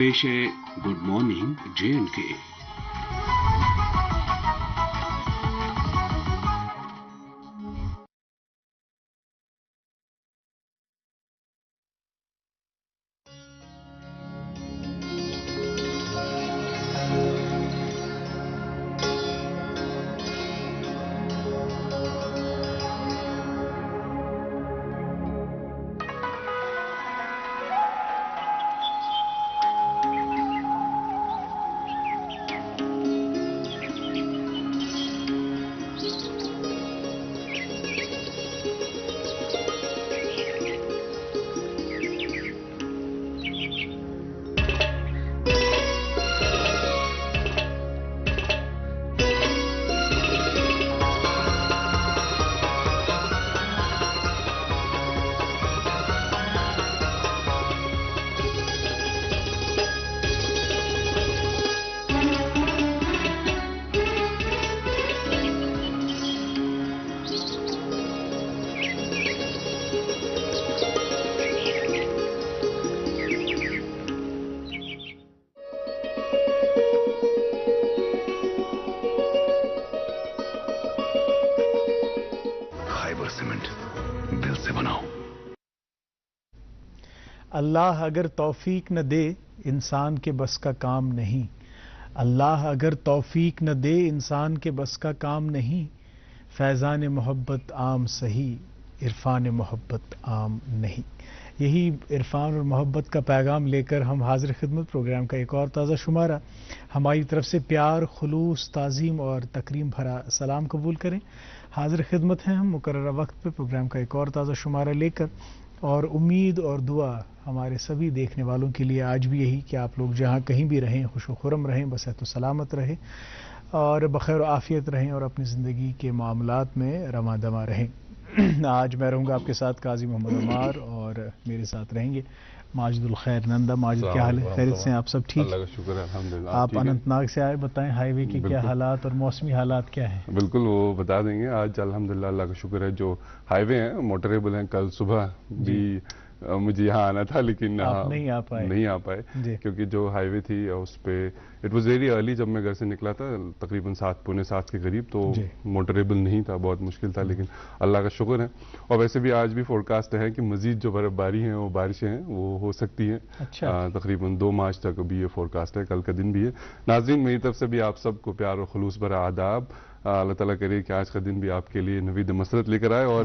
पेश है good morning J&K। Cement दिल से बनाओ। अल्लाह अगर तौफीक न दे इंसान के बस का काम नहीं। अल्लाह अगर तौफीक न दे इंसान के बस का काम नहीं। फैज़ान मोहब्बत आम सही, इरफान मोहब्बत आम नहीं। यही इरफान और मोहब्बत का पैगाम लेकर हम हाजिर खिदमत प्रोग्राम का एक और ताज़ा शुमारा हमारी तरफ से प्यार, खुलूस, ताज़ीम और तकरीम भरा सलाम कबूल करें। हाजिर खिदमत हैं हम मुकर्ररा वक्त पर प्रोग्राम का एक और ताज़ा शुमारा लेकर, और उम्मीद और दुआ हमारे सभी देखने वालों के लिए आज भी यही कि आप लोग जहाँ कहीं भी रहें खुश खुरम रहें, बसेहत सलामत रहें और बखैर आफियत रहें और अपनी ज़िंदगी के मामलात में रमा दमा रहें। आज मैं रहूँगा आपके साथ काजी मोहम्मद उमार और मेरे साथ रहेंगे माजिदुल खैर नंदा। माजिद, क्या हाल है? खैरियत से? आप सब ठीक? अल्लाह का शुक्र है, अल्हम्दुलिल्लाह। आप अनंतनाग से आए, बताएं हाईवे के क्या हालात और मौसमी हालात क्या हैं? बिल्कुल, वो बता देंगे। आज अल्हम्दुलिल्लाह अल्लाह का शुक्र है, जो हाईवे हैं मोटरेबल हैं। कल सुबह भी मुझे यहाँ आना था, लेकिन आप नहीं आ पाए क्योंकि जो हाईवे थी उस पे इट वाज वेरी अर्ली। जब मैं घर से निकला था तकरीबन 7 पौने 7 के करीब, तो मोटरेबल नहीं था, बहुत मुश्किल था, लेकिन अल्लाह का शुक्र है। और वैसे भी आज भी फोरकास्ट है कि मजीद जो बर्फबारी है, वो बारिशें हैं, वो हो सकती हैं। अच्छा। तकरीबन 2 मार्च तक अभी ये फोरकास्ट है, कल का दिन भी है। नाज़रीन, मेरी तरफ से भी आप सबको प्यार और खुलूस भरा आदाब। अल्लाह ताला करे कि आज का दिन भी आपके लिए नवीद मसरत लेकर आए। और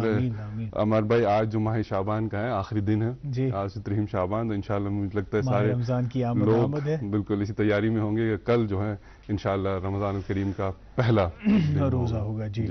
अमर भाई, आज जो माह शाबान का है, आखिरी दिन है, आज से 3 शाबान, तो इंशाल्लाह मुझे लगता है सारे रमजान की लोग बिल्कुल इसी तैयारी में होंगे। कल जो है इंशाल्लाह रमजान करीम का पहला रोजा होगा। जी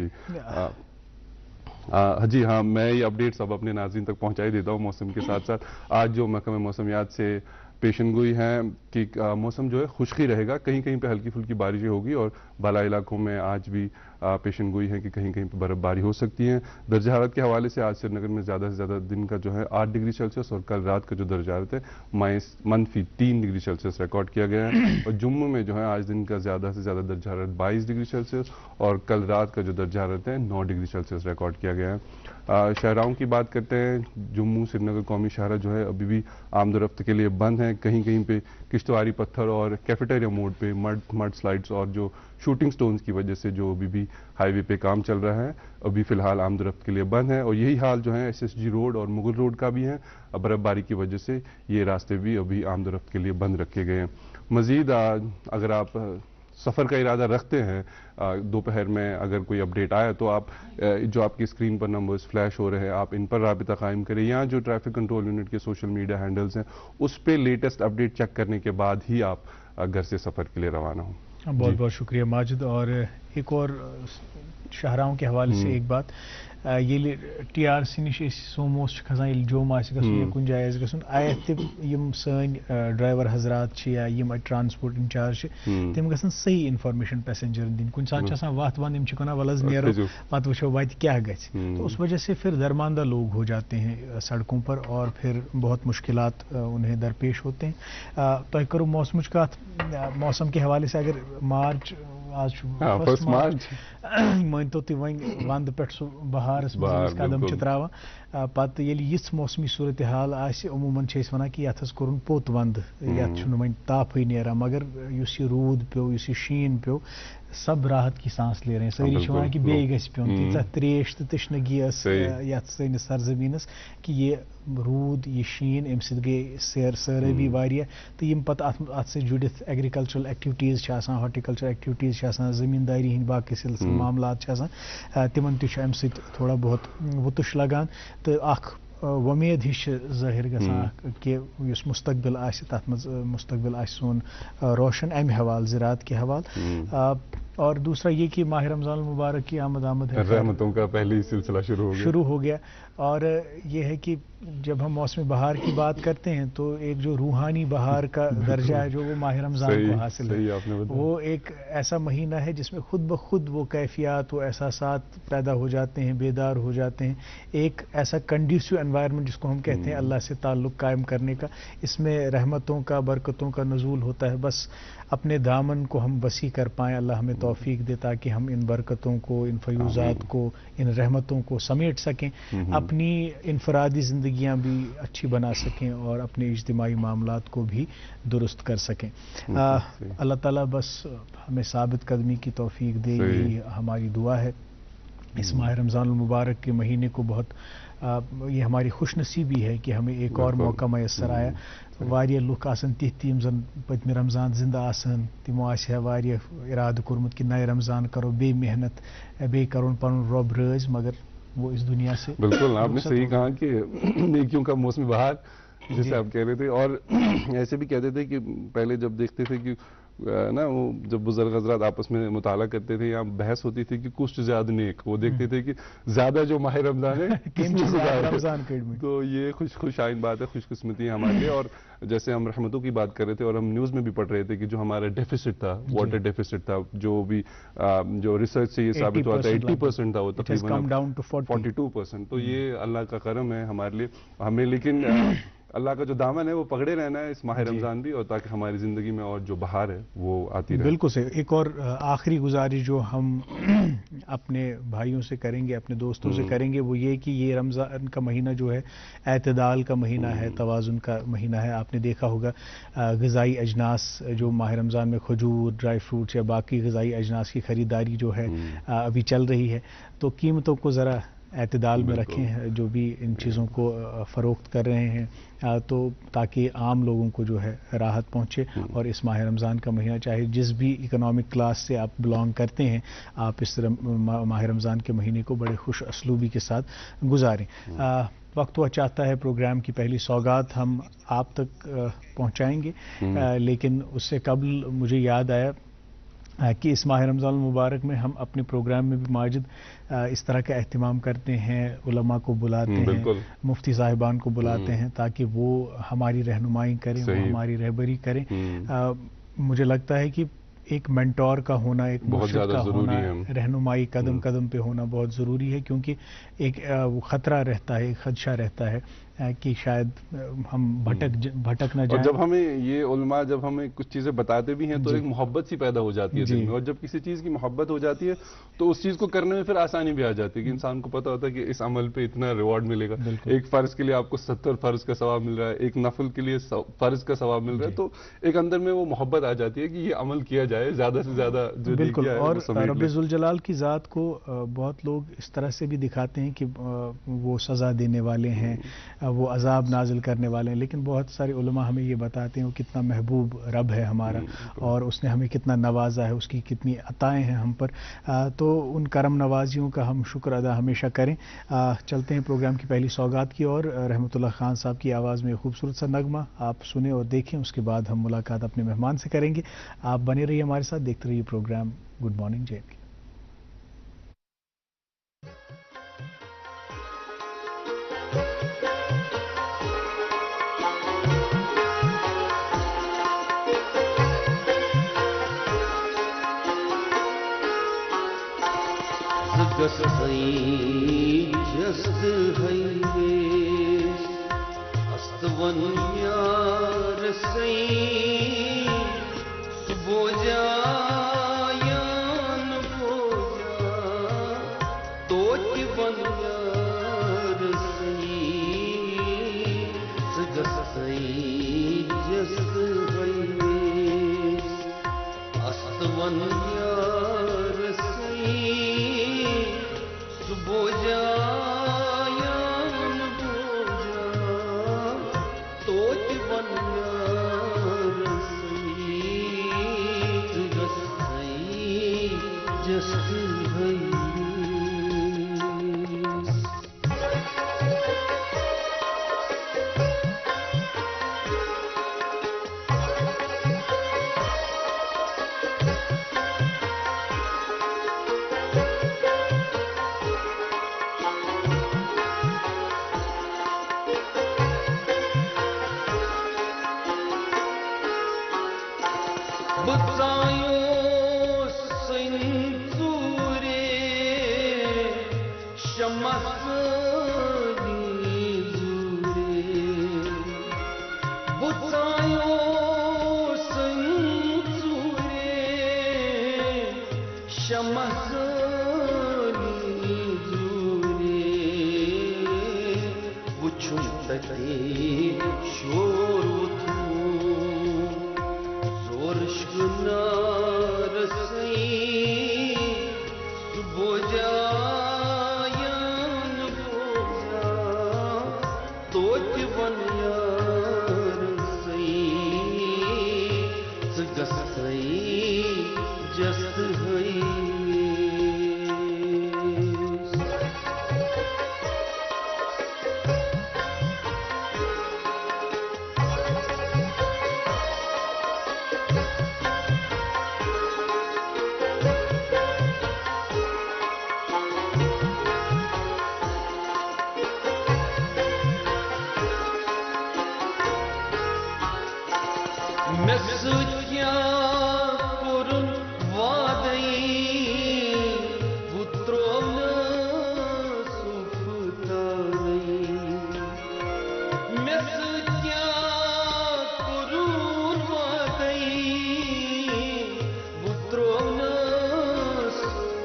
जी हाँ, मैं ये अपडेट्स अब अपने नाज़रीन तक पहुंचा ही देता हूँ मौसम के साथ साथ। आज जो महकमा मौसमियात से पेशन गोई है कि मौसम जो है खुश्की रहेगा, कहीं कहीं पे हल्की फुल्की बारिशें होगी, और बाला इलाकों में आज भी पेशन गोई है कि कहीं कहीं पे बर्फबारी हो सकती है। दर्जा हरारत के हवाले से आज श्रीनगर में ज़्यादा से ज़्यादा दिन का जो है 8 डिग्री सेल्सियस, और कल रात का जो दर्जा हरारत है -3 डिग्री सेल्सियस रिकॉर्ड किया गया है। और जम्मू में जो है आज दिन का ज़्यादा से ज़्यादा दर्जा हरारत 22 डिग्री सेल्सियस, और कल रात का जो दर्जा हरारत है 9 डिग्री सेल्सियस रिकॉर्ड किया गया है। शहराओं की बात करते हैं। जम्मू श्रीनगर कौमी शाहरा जो है अभी भी आमदोरफ्त के लिए बंद है। कहीं कहीं पे किश्तवारी पत्थर और कैफेटेरिया मोड पे मड स्लाइड्स और जो शूटिंग स्टोन्स की वजह से जो अभी भी हाईवे पे काम चल रहा है, अभी फिलहाल आमदोरफ्त के लिए बंद है। और यही हाल जो है SSG रोड और मुगल रोड का भी है। बर्फबारी की वजह से ये रास्ते भी अभी आमदोरफ्त के लिए बंद रखे गए हैं। मजीद अगर आप सफ़र का इरादा रखते हैं दोपहर में, अगर कोई अपडेट आया तो आप जो आपकी स्क्रीन पर नंबर्स फ्लैश हो रहे हैं, आप इन पर राबिता कायम करें, या जो ट्रैफिक कंट्रोल यूनिट के सोशल मीडिया हैंडल्स हैं उस पर लेटेस्ट अपडेट चेक करने के बाद ही आप घर से सफ़र के लिए रवाना हों। बहुत बहुत शुक्रिया माजिद। और एक और शहराओं के हवाले से एक बात, ये TRC निश सोमोस खसान जोम या कुछ जायज गसन आयम सन ड्राइवर हजरात या यम ट्रांसपोर्ट इंचार्ज तम गसन सही इन्फॉर्मेशन पैसेंजर दिन। कुछ साथ वत वन वना वलज नेरो पत वो वत क्या गछ, तो उस वजह से फिर दरमानदा लोग हो जाते हैं सड़कों पर और फिर बहुत मुश्किलात उन्हें दरपेश होते हैं। तो करो मौसम मौसम के हवाले से, अगर मार्च आज 1 मार्च मान तो वन पे बहारस कदम त्रावान, पत येली यिस मौसमी सूरत हाल आसि अमूमन छे वनान कि यथ कोरुन पोत वंद यथ छुन वोन ताफे नेरान मगर युस यह रूद प्यो युस यह शीन प्यो सब राहत की सांस ले रहे हैं सारी वनान कि बे गस प्योन तीत त्रेश तो तशनगी यथ सैनिस सरजमीनस कि ये रूद ये शीन अम सत गई सरबी वारिया तो यम पत अत से जुड़ित एग्रीकल्चरल एक्टिविटीज हॉर्टिकल्चर एक्टिविटीज जमींदारी हंद बाकी सिलसिल मामलात तिमन तम सत थोड़ा बहुत वुतुश लगान तो अख वमेद हिश जाहिर गसान कि युस मुस्तकबिल आसि तथ मज मुस्तकबिल आसि सोन रोशन अम हवाल ज़राअत के हवाल और दूसरा ये कि माह रमज़ान मुबारक की आमद है, रहमतों का पहले ही सिलसिला शुरू हो गया और ये है कि जब हम मौसम बहार की बात करते हैं तो एक जो रूहानी बहार का दर्जा है जो वो माह रमज़ान को हासिल है, वो एक ऐसा महीना है जिसमें खुद ब खुद वो कैफियत वो एहसासात पैदा हो जाते हैं, बेदार हो जाते हैं, एक ऐसा कंड्यूसिव एनवायरनमेंट जिसको हम कहते हैं अल्लाह से ताल्लुक़ कायम करने का, इसमें रहमतों का बरकतों का नज़ूल होता है। बस अपने दामन को हम वसी कर पाएँ, अल्लाह हमें तौफीक दे ताकि हम इन बरकतों को, इन फयूज़ात को, इन रहमतों को समेट सकें, अपनी इनफरादी ज़िंदगियाँ भी अच्छी बना सकें और अपने इज्तिमाई मामलात को भी दुरुस्त कर सकें। अल्लाह ताला बस हमें साबित कदमी की तौफीक दे, यही हमारी दुआ है। इस माह रमज़ान मुबारक के महीने को बहुत ये हमारी खुशनसीबी है कि हमें एक और मौका मैसर आया। वारिया लुक आसन तिथ यम जन पत्म रमज़ान जिंदा आसन तिमो आसि वारिया इराद कोरमुत कि नए रमज़ान करो बे मेहनत बे करोन पनुन रब राज, मगर वो इस दुनिया से बिल्कुल आपने सही कहा कि नेकियों का मौसम बहार जैसे आप कह रहे थे। और ऐसे भी कहते थे कि पहले जब देखते थे कि ना वो जब बुजुर्ग हजरात आपस में मुताला करते थे या बहस होती थी कि कुछ ज्यादा नेक, वो देखते थे कि ज्यादा जो माह रमजान है रमजान तो ये खुश आइन बात है, खुशकिस्मती है हमारे लिए। और जैसे हम रहमतों की बात कर रहे थे और हम न्यूज में भी पढ़ रहे थे कि जो हमारा डेफिसिट था, वाटर डेफिसिट था, जो भी जो रिसर्च से ये साबित हुआ था 80% था, वो तकरीबन 42%। तो ये अल्लाह का करम है हमारे लिए, हमें लेकिन अल्लाह का जो दामन है वो पकड़े रहना है इस माह रमजान भी, और ताकि हमारी जिंदगी में और जो बहार है वो आती रहे। बिल्कुल सही। एक और आखिरी गुजारिश जो हम अपने भाइयों से करेंगे, अपने दोस्तों से करेंगे, वो ये कि ये रमजान का महीना जो है एतदाल का महीना है, तवाजुन का महीना है। आपने देखा होगा ग़िज़ाई अजनास जो माह रमजान में खजूर, ड्राई फ्रूट्स या बाकी ग़िज़ाई अजनास की खरीदारी जो है अभी चल रही है, तो कीमतों को ज़रा एतदाल में रखें जो भी इन चीज़ों को फ़रोख्त कर रहे हैं, तो ताकि आम लोगों को जो है राहत पहुँचे। और इस माह रमज़ान का महीना चाहे जिस भी इकोनॉमिक क्लास से आप बिलोंग करते हैं, आप इस माह रमज़ान के महीने को बड़े खुश असलूबी के साथ गुजारें। वक्त हुआ चाहता है प्रोग्राम की पहली सौगात हम आप तक पहुँचाएँगे, लेकिन उससे कबल मुझे याद आया कि इस माह रमज़ान मुबारक में हम अपने प्रोग्राम में भी माजिद इस तरह का एहतमाम करते हैं, उलमा को बुलाते हैं, मुफ्ती साहिबान को बुलाते हैं ताकि वो हमारी रहनुमाई करें, वो हमारी रहबरी करें। मुझे लगता है कि एक मेंटोर का होना, एक मुर्शिद का होना, रहनुमाई कदम कदम पे होना बहुत ज़रूरी है, क्योंकि एक वो ख़तरा रहता है, एक खदशा रहता है कि शायद हम भटक न जाएं। और जब हमें ये उलमा जब हमें कुछ चीज़ें बताते भी हैं तो एक मोहब्बत सी पैदा हो जाती है दिल में, और जब किसी चीज़ की मोहब्बत हो जाती है तो उस चीज़ को करने में फिर आसानी भी आ जाती है कि इंसान को पता होता है कि इस अमल पे इतना रिवॉर्ड मिलेगा। एक फ़र्ज के लिए आपको 70 फ़र्ज का सवाब मिल रहा है, एक नफल के लिए फ़र्ज का सवाब मिल रहा है, तो एक अंदर में वो मोहब्बत आ जाती है कि ये अमल किया जाए ज़्यादा से ज़्यादा। जो बिल्कुल। और रब्बे ज़ुल जलाल की ज़ात को बहुत लोग इस तरह से भी दिखाते हैं कि वो सज़ा देने वाले हैं, वो अजाब नाजिल करने वाले हैं, लेकिन बहुत सारे उलमा हमें ये बताते हैं वो कितना महबूब रब है हमारा, और उसने हमें कितना नवाजा है, उसकी कितनी अताएं हैं हम पर। तो उन करम नवाजियों का हम शुक्र अदा हमेशा करें। चलते हैं प्रोग्राम की पहली सौगात की और रहमतुल्लाह खान साहब की आवाज़ में खूबसूरत सा नगमा आप सुने और देखें, उसके बाद हम मुलाकात अपने मेहमान से करेंगे। आप बने रहिए हमारे साथ, देखते रहिए प्रोग्राम गुड मॉर्निंग जे। तो वन यार सई सुबोजा यान बोजा तोच वन यार सई जसई जस्ट भई Butsayo sinture shamasni zure Butsayo sinture shamasni zure Buchum tate shor Zorshkunar sei suboja yan boja toj van yar sei zgas sei just hai Mesutya kurun vadai Putrovna suftai Mesutya kurun vadai Putrovna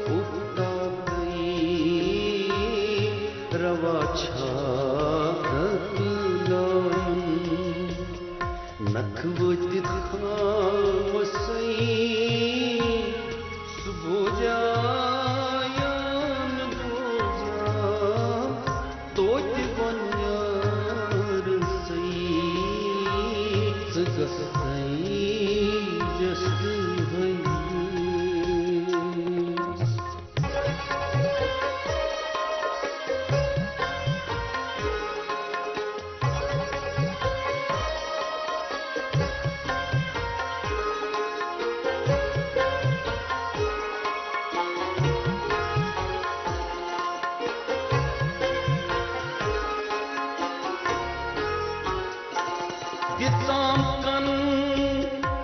suftai Ravacha Nakvudit khamsai suboja yan boja toj van yar sai zgas sai just hai Ditam kan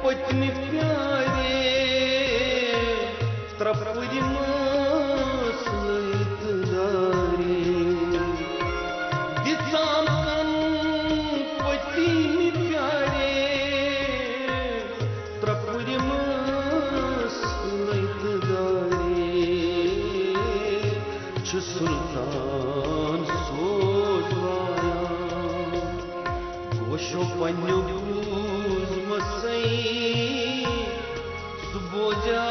patni pyare trapuri maslit dare Ditam kan patni pyare trapuri maslit dare Ch sultan sojvaya Panyo buz masai suboja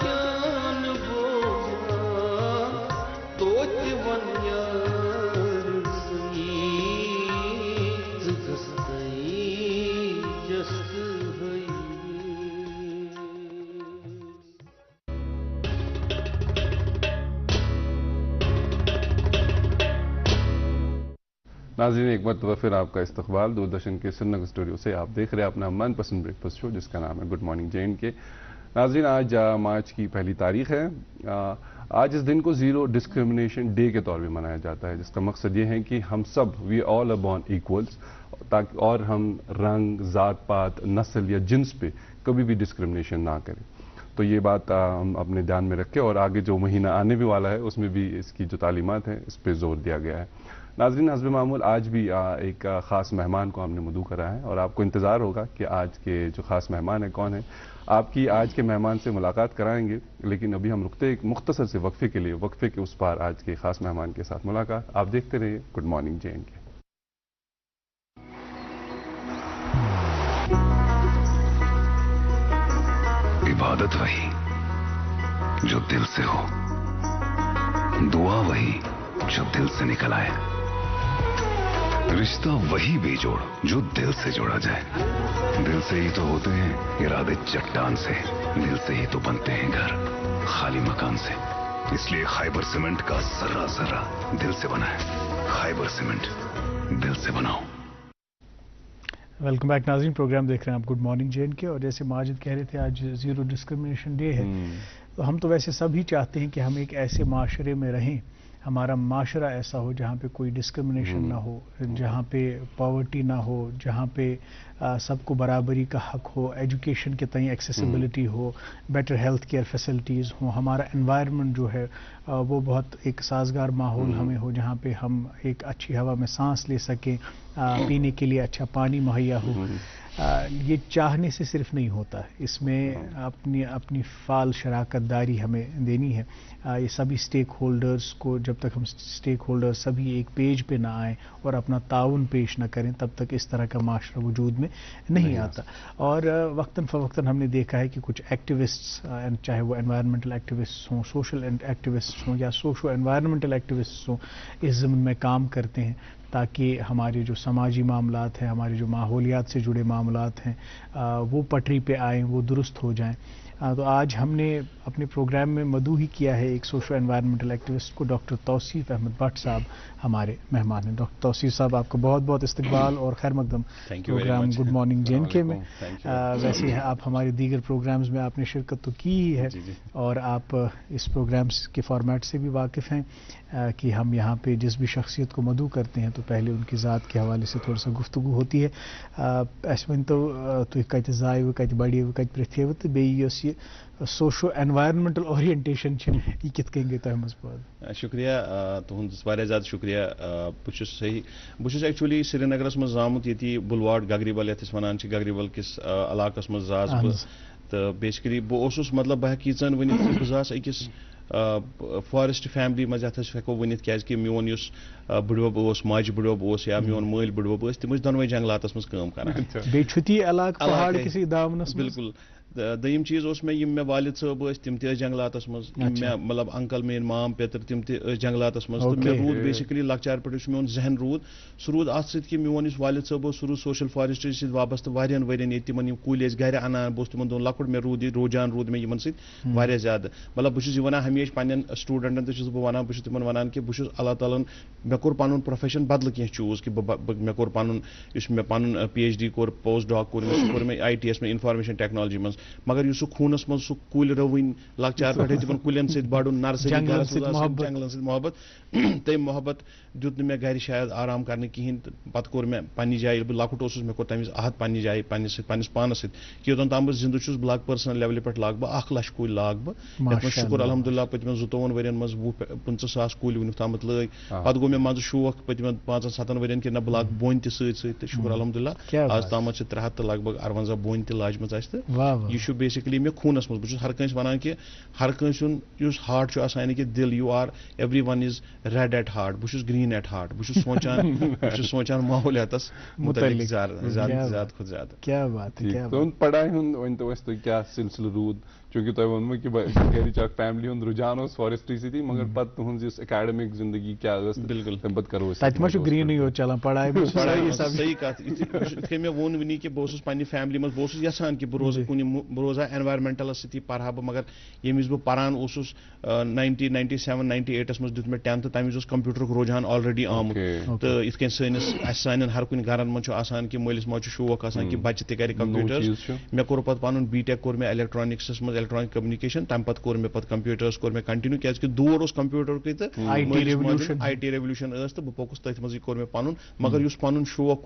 yan boja toj van yar sai zgas sai just hai नाज़रीन एक मरतबा फिर आपका इस्तकबाल दूरदर्शन के सुन्नत studio से। आप देख रहे हैं अपना मनपसंद ब्रेकफास्ट शो जिसका नाम है गुड मॉर्निंग जे के। नाज़रीन आज मार्च की पहली तारीख है। आज इस दिन को ज़ीरो डिस्क्रिमिनेशन डे के तौर पर मनाया जाता है, जिसका मकसद ये है कि हम सब we all are born equals, ताकि और हम रंग, ज़ात पात, नस्ल या जिन्स पे कभी भी डिस्क्रिमिनेशन ना करें। तो ये बात हम अपने ध्यान में रखें और आगे जो महीना आने भी वाला है उसमें भी इसकी जो तालीमात हैं इस पर जोर दिया गया है। नाज़रीन हस्ब मामूल आज भी एक ख़ास मेहमान को हमने मदऊ करा है और आपको इंतज़ार होगा कि आज के जो ख़ास मेहमान हैं कौन है। आपकी आज के मेहमान से मुलाकात कराएंगे, लेकिन अभी हम रुकते एक मुख्तसर से वक्फे के लिए। वक्फे के उस पार आज के ख़ास मेहमान के साथ मुलाकात। आप देखते रहिए गुड मॉर्निंग जे के। इबादत वही जो दिल से हो, दुआ वही जो दिल से निकल आए, रिश्ता वही बेजोड़ जो दिल से जोड़ा जाए। दिल से ही तो होते हैं इरादे चट्टान से, दिल से ही तो बनते हैं घर खाली मकान से। इसलिए खैबर सीमेंट का जर्रा जर्रा दिल से बना है। खैबर सीमेंट, दिल से बनाओ। वेलकम बैक नाज़रीन, प्रोग्राम देख रहे हैं आप गुड मॉर्निंग JNK। और जैसे माजिद कह रहे थे आज ज़ीरो डिस्क्रिमिनेशन डे है, तो हम तो वैसे सभी चाहते हैं कि हम एक ऐसे माशरे में रहें, हमारा माशरा ऐसा हो जहाँ पे कोई डिस्क्रिमिनेशन ना हो, जहाँ पे पॉवर्टी ना हो, जहाँ पे सबको बराबरी का हक हो, एजुकेशन के तई एक्सेसिबिलिटी हो, बेटर हेल्थ केयर फैसिलिटीज़ हो, हमारा एनवायरनमेंट जो है वो बहुत एक साजगार माहौल हमें हो, जहाँ पे हम एक अच्छी हवा में सांस ले सकें, पीने के लिए अच्छा पानी मुहैया हो। ये चाहने से सिर्फ नहीं होता, इसमें अपनी फाल शराकतदारी हमें देनी है। ये सभी स्टेक होल्डर्स को, जब तक हम स्टेक होल्डर्स सभी एक पेज पे ना आए और अपना ताउन पेश ना करें, तब तक इस तरह का माशरा वजूद में नहीं आता। और वक्तन फ़वक्तन हमने देखा है कि कुछ एक्टिविस्ट्स, चाहे वो एनवायरमेंटल एक्टिविस्ट्स हों, सोशल एक्टिविस्ट्स हों या सोशो एनवायरमेंटल एक्टिविस्ट्स हों, इस ज़मीन में काम करते हैं ताकि हमारे जो समाजी मामलात हैं, हमारे जो माहौलियात से जुड़े मामलात हैं, वो पटरी पे आएँ, वो दुरुस्त हो जाएं। तो आज हमने अपने प्रोग्राम में मदऊ ही किया है एक सोशो एनवायरमेंटल एक्टिविस्ट को, डॉक्टर तौसीफ अहमद भट्ट साहब हमारे मेहमान हैं। डॉक्टर तौसीफ साहब, आपको बहुत बहुत इस्तकबाल और खैर मकदम प्रोग्राम गुड मॉर्निंग JNK में। वैसे आप हमारे दीगर प्रोग्राम्स में आपने शिरकत तो की ही है, और आप इस प्रोग्राम्स के फॉर्मेट से भी वाकिफ़ हैं कि हम यहाँ पे जिस भी शख्सियत को मदऊ करते हैं तो पहले उनकी ज़ात के हवाले से थोड़ा सा गुफ्तगू होती है। ऐसे तो तुम कत जायव कत बड़िव कत पृथ्व तो बेस ये सोशो एनवायरमेंटल ओरिएंटेशन यह कित कन गई तुम मज? शुक्रिया तुहद वारिया ज़्यादा शुक्रिया। बहुत एक्चुअली श्रीनगर मज जामुत ये बुलवाड गगरीबल ये वन गगरीबल किस इलाकस मज जास तो बेसिकली बहुत मतलब बह यीचन वन बजास अकिस फॉरेस्ट फैमिली मज हेको वन क्या मोन बुड़ब माज बुड़ब या मोन मल बुड़ब तम दोनवे जंगलात मज काम कर। बिल्कुल दयम चीज मे वालिद साहब तम जंगलात मज, मे मतलब अंकल मेन माम पेतर तम जंगलात मज, तो मे रूद बेसिकली लकचार पे मोन जहन रूद सह रूद अत सि मोन वालिद साहब सह रूद सोशल फॉरेस्ट्री सत वाबस्त वारियन वरियन तिमन कुल गर अनान बस तिमन दोन लकुट मे रूद रोजान रूद मे यमन सत ज्यादा मतलब बस वन हमेशा पन्न स्टूडेंटन तो वन बस तिमन वन कि बस अल्लाह ताला मे कोर पन प्रोफेशन बदल कह चूज कि मे कोर पन मे पन PhD कोर पोस्ट डॉक कोर मे ITS में इंफॉर्मेशन टेक्नोलॉजी मज, मगर सह खूनस मज सह कुल रवन लकचार पे तिमन कुलन सत बड़न नर्सरी जंगलन सत मोहब्बत तम मोहब्बत दुत मे घर शायद आराम करने कहें। पत कोर मे पन्नी जाए बह लकुट मे कोर तमिज आहत पन्नी जाए पन्निस पानस सत कि योतन ताम बह जिंद छुस बह पर्सनल लेवल पे लाग बह 1 लाख कुल लाग बह शुक्र अल्हम्दुलिल्लाह पतम 52 वरियन मज 25 सास कुल वन ताम लग। पत गो मे मज शौक पतम 5-7 वरियन कि न बह लाग बोन त शुक्र अल्हम्दुलिल्लाह आज ताम 300 तो लगभग 58 बोन त लाजम यह बेसिकली मे खूनस मज। बस हर कंस वन कि हर कंस हार्ट यानी कि दिल you are every one is red at heart, बस ग्रीन एट हार्ट, बस सोचान माहौलियातस मुतल्लिक ज्यादा खुद ज्यादा। क्या बात है, क्या बात। पढ़ाई वन तो क्या सिलसिल रूद चूंकि तुम वो कि गर फैमिली हूं रुझान फॉरेस्ट्री सी मगर पत तुज एकेडमिक जिंदगी क्या बिल्कुल तम पे करो तत ग्रीन ही चलान पढ़ाई सही कत मे वोन वनी कि बह पन्नी फैमिली मज बह यसान कि बह रोजा एनवायरमेंटल सती पढ़ा बह, मगर यमिस बह पारान 1997-98 मज दुत मे 10th तमिज कंप्यूटर रुझान ऑलरेडी आमुत तो इत सान हर कुन घर मज कि मलिस मज शौक कि बच्चे तक कंप्यूटर्स। मे कोर पत पन B.Tech कोर मे इलेक्ट्रॉनिक्स मज इलेक्ट्रॉनिक कम्युनिकेशन, तम पत कोर मे पत कंप्यूटर्स कोर मे कंटिन्यू क्या दौर कंप्यूटर के तो IT रेवल्यूशन तो बह पोकुस तथ मज कोर मे पन, मगर पन शौक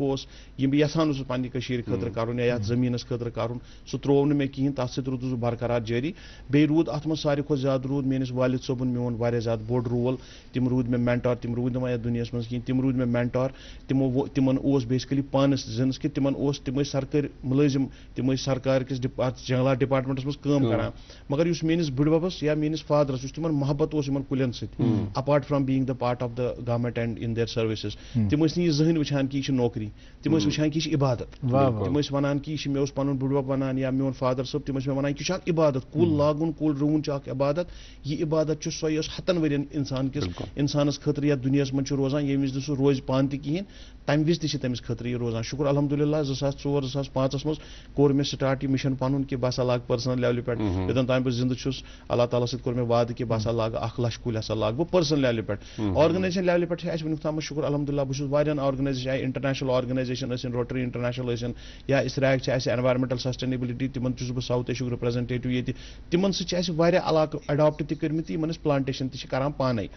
यह बह यसान पन्ने खतर कर या जमीनस खतर कर सह त्रो मे कहें तथ सत रूदस बरकरार जारी। बे रूद अत मज सारे खुद ज्यादा रूद मेनिस वालिद सोबन मोन वारिया ज्यादा बोड़ रोल, तिम रूद मे मेंटर, तिम रूद ना दुनिया मज कहें तिम रूद मे मेंटर। तिमन बेसिकली पानस जिनस कि तिम सरकारी मुलाजिम, तिम सरकार किस जंगलात डिपार्टमेंटस मज काम करान, मगर मेनिस बुड़बस या मेनिस फादरस तिमन मोहब्बत कुलन सत apart from being the part of the government and in their services तिम जहन वुचान कि नौकरी, तिम वुचान कि इबादत, तिम वन कि मे पन बुड़ब वन या मोन फादर साहब तिम मे वन यह इबादत कुल लागुन कुल रुवन इबादत यह इबादत सो हतन वरियन इंसान किस इंसानस खतर या दुनिया मन रोजान ये विज सह रोज पान तहन तम विज तमिस खतर यह रोजान शुक्र अल्हम्दुलिल्लाह 2004-2005 मज कोर मे स्टार्ट यह मिशन पनुन कि बह लाग पर्सनल लेवल पे योतन ताम बह जिंद छुस अल्लाह ताला सत कोर मे वाद कि बह लाग 1 लाख कुल लाग बह पर्सनल लेवल पे ऑर्गेनाइजेशन लेवल पे वुन तम शुक्र अल्हम्दुलिल्लाह बह वारियन organisation international organisation Rotary International या इसराक एनवायरमेंटल सस्टेनेबिलिटी तिमन बह साउथ एशियक रिप्रेजेंटेटिव ये तिमन सह इलाक अडॉप्ट तमत यमन प्लांटेशन तरान पाने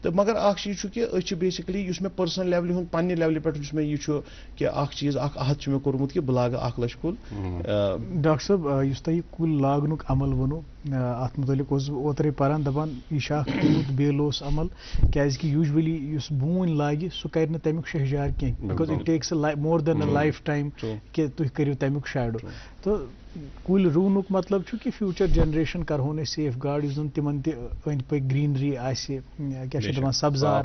तो मगर अख चीज कि बेसिकली मे पर्सनल लेवल हूँ पन्ने लेवल पे मे यह कि चीज अहद मे कोर्मुत कि बह लाग 1 लाख कुल डॉक्टर साहब तुम कुल लागनुक अमल वनो अत मुतलिक ओतरे पारान दपान यह कूद बेल अमल क्या यूजुअली बून लागे सह कर तमिक शहजार कह because it takes more than a lifetime कि तुम करो तमिक शैडो तो कुल रुनुक मतलब कि फ्यूचर जनरेशन करहोन सेफ गार्ड तिमन अंद पे ग्रीनरी क्या सब्जार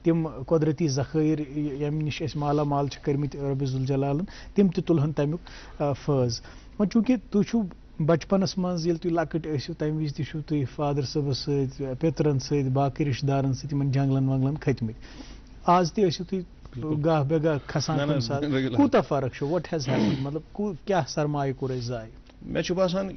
तिम कुदरती जखीर यम निश माला माल कर्मित रब जुल जलालन तिम तुलहन तमिक फैज वो चूंकि तुम बचपनस मज ये तुम लकट तम विज तुम फादर सबस पितरन सत बाकी रिश्तेदारन सत जंगलन वंगलन खतमित आज तुम गाह बेगाह खसान कूता फर्क व्हाट हैज हैपेंड मतलब क्या सरमाय कोर जाय मे बासान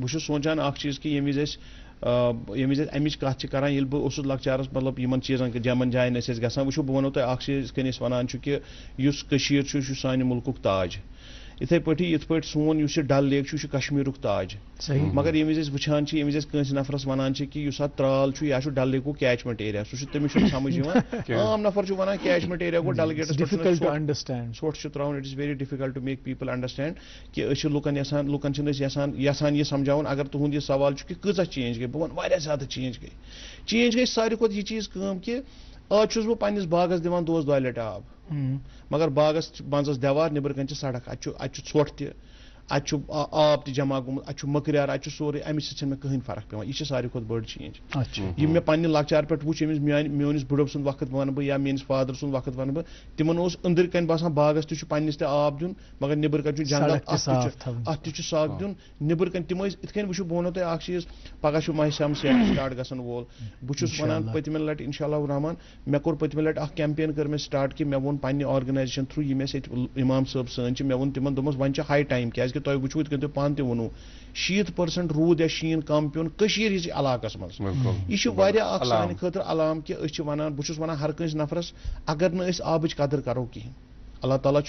बह सोचान अख चीज कि ये विज अमिच कत करान बह लकचारस मतलब इन चीजन जमन जायन गसान वो बह वनो तुम चीज कन वन कि सानि मुल्कुक ताज इथे पे सोन डल लेक कश्मीर ताज मगर ये विज वुचान ये विज कंस नफरस वनान कि त्राल यह डल लेक कैचमेंट एरिया सह तमिस समझ आम नफर वन कैचमेंट एरिया गो डल गेट्स सोट त्राउन it is very difficult to make people understand कि लुकन यसान यह समझावन अगर तुंद यह सवाल कि कचा चेंज गई बह वन ज्यादा चेंज गई सारी खुद यह चीज कि आज बह पन्निस बागस दिवान दोस 2 लट आब मगर बागस मंजस देवार निबर कन सड़क अत ोट त आब जमा गोमुत अत मकरियार अत सोरे अमि मे कहीं फर्क पे यह सारी खुद बड़ चेंज यह मे पन्ने लकचार पे वो मोनिस बुढ़ब सुंद वक्त वन बह या मेनिस फादर सुंद वक्त वन बह तिमन अंदर कन बसान बागस तन्निस आब दिन मगर निबर कन जंगल अत साग दिन निबर कन तिम इत वो बह वो तुम चीज पगह माह स्टार्ट गसन वोल बहुत वन पतमे लट इंशाअल्लाह रहमान मे कोर पतमे लट कैंपेन कर मे स्टार्ट कि मे वो पन्ने ऑर्गेनाइजेशन थ्रू यह मे इमाम साहब सन मे वो तिमन दोपस वन हाई टाइम क्या तुम वो तुम पान तह वो 60% रूद या शीन कम पेन इलाकस मज यह सान खतर अलाम कि वन बहुत वन हर कंस नफरस अगर न आबच कदर करो कहें अल्लाह ताला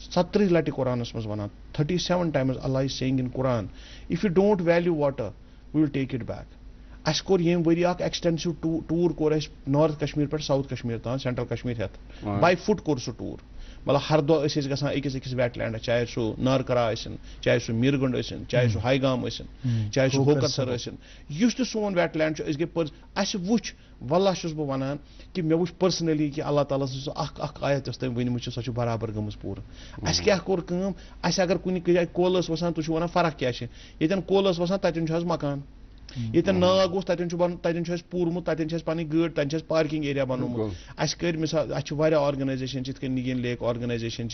70 लट कुरानस मज वन 37 टाइम्स अल्लाह इज सेइंग इन कुरान if you don't value water we will take it back अस कोर ये वरी एक्सटेंसिव टूर कोर नॉर्थ कश्मीर पे साउथ कश्मीर तान सेंट्रल कश्मीर हेत बाय फुट कोर सह टूर मतलब हर दो गसान अकिस वेटलैंड चाहे सह नारकरा चाहे सह मीरगुंड चाहे सह हाईगाम चाहे सह होकरसर तो सोन वेटलैंड गई अस वुच वल्लाह बह वनान कि मे वुच पर्सनली कि अल्लाह ताला आयत तम वनम सह बराबर गम पूर अस क्या कोर अस अगर कुन कोल वसान तुम वन फर्क क्या ये कोल वसान तन मकान ये नाग तन पूर्मुत तन पी गड़ तन पार्किंग एरिया बनोमुत अस कर मिसाल अ organisation Nguyen lake organisation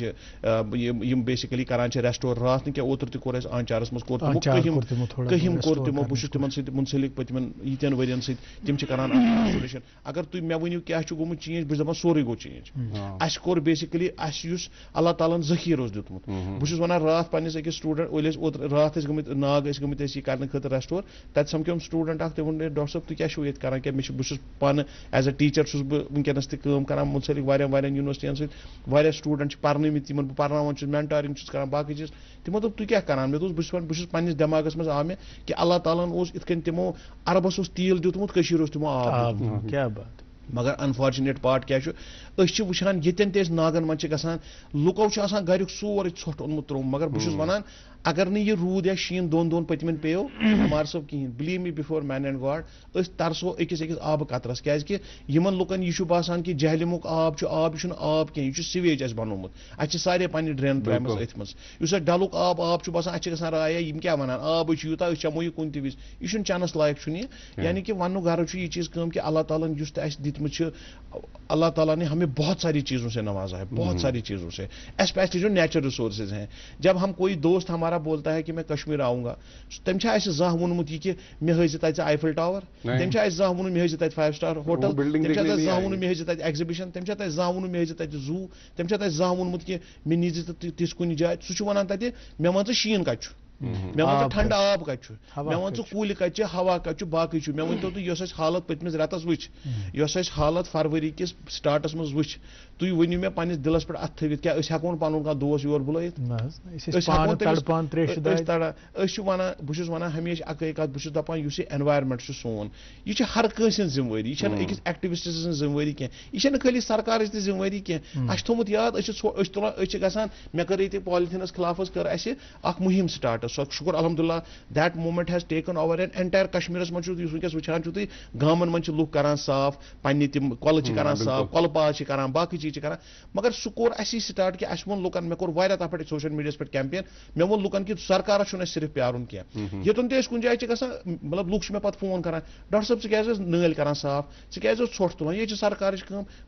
basically करान रेस्टोर रात क्या ओतर तोर आंचारस मज कहिम कोर तमो बहुत तिमन सत मुंसलिक पतमन यीतन वरियन सम करान अगर तुम मे वनियो क्या गोमुत चेंज बह दपान सोरे गो चेंज अस कोर बेसिकली अस अल्लाह ताला जखीर दितमुत बहुत वन रात पन्निस अकिस स्टूडेंट रात गमित नाग गमित कर खतर रेस्टोर तत समक्योम स्टूडेंट वो डॉक्टर साहब तुम क्या करान क्या बहुत पान एज अ टीचर वनस तक मुंसलिक यूनिवर्सिटियन सत स्टूडेंट पर्नमित बह पर्नावान मेंटरिंग करान बाकी चीज तमो दोप तुम क्या करान मे दोस बह पन्निस दिमागस मज आव मे कि अल्लाह ताला इत तमो अरबस तील दितमुत तमो आब क्या बात मगर अनफॉर्चुनेट पार्ट क्या वुचान ये नागन मन गसान लुको गर सोरे ोट ओनमुत त्रोम मगर बहुत वन अगर न यह रूद या शीन दोन पतमन पेयो हमार सब कहें believe me before man and God तरसो अकिस आब कतरस क्या यमन लुकन यह बासान कि जहलिमुक आब आब कह यह सिवेज अस बनोमुत अस सारे पन्ने ड्रेन त्रा अथ मज डलुक आब बासान अस राया यम क्या वन आब यूता चमो यह कुन विज यह चनस लायक यानी कि वन गर यह चीज कि अल्लाह ताला दितमुत अल्लाह ताला ने हमें बहुत सारी चीजों से नवाजा है बहुत सारी चीजों से स्पेशली जो नेचुरल रिसोर्सेज हैं जब हम कोई दोस्त हमारा दोबारा बोलता है कि मैं कश्मीर आऊंगा, तम जह वोनमुत यह कि मे हज तत आईफिल टावर, तम जह वोन मे हज तत 5 स्टार होटल, तम जह वोन मे हज तत एग्जिबिशन, तम जह वोन मे हज तत जू, तम जह वोनमुत कि मे नीज तिस कुन जाए, सह वन तत मे वन शीन कत मे वन ठंड आब कत मे वन कूल कत हवा कत बाकी मे वन तो यस हालत पतमिस रेतस वच यस हालत फरवरी किस स्टार्टस मज वच तुम वनु मे पन्निस दिलस पे अथ थवित क्या हेकोन पन कह दोस योर बुलैत वन बहुत वन हमेशा अकै कत बहुत दपान इस एनवायरमेंट सोन यह हर कंस जिम्मेवारी यह अकिस एक्टिविस्ट जिम्मेवारी कह यह खाली सरकार जिम्मेवारी कह अस थोमुत याद तुलान मे कर ये पॉलिथीनस खिलाफ कर अख मुहिम स्टार्ट शुक्र अलहमदुल्ला that movement has taken over an entire कश्मीरस मज वनकस वुचान तुम गामन मन लुक करान साफ पन्ने तिम कल करान साफ कलपाज करान बाकी चीज करान मगर सह कोर असी स्टार्ट कि अस वोन लुकन मे कोर वारिया तथ पे सोशल मीडिया पे कैंपेन मे वोन लुकन कि सरकार सिर्फ प्यारुन कह योतन ते कुन जाए मतलब लुक मे पत फोन करान डॉक्टर साहब क्या नल करान साफ क्या ोट तुलान ये सरकार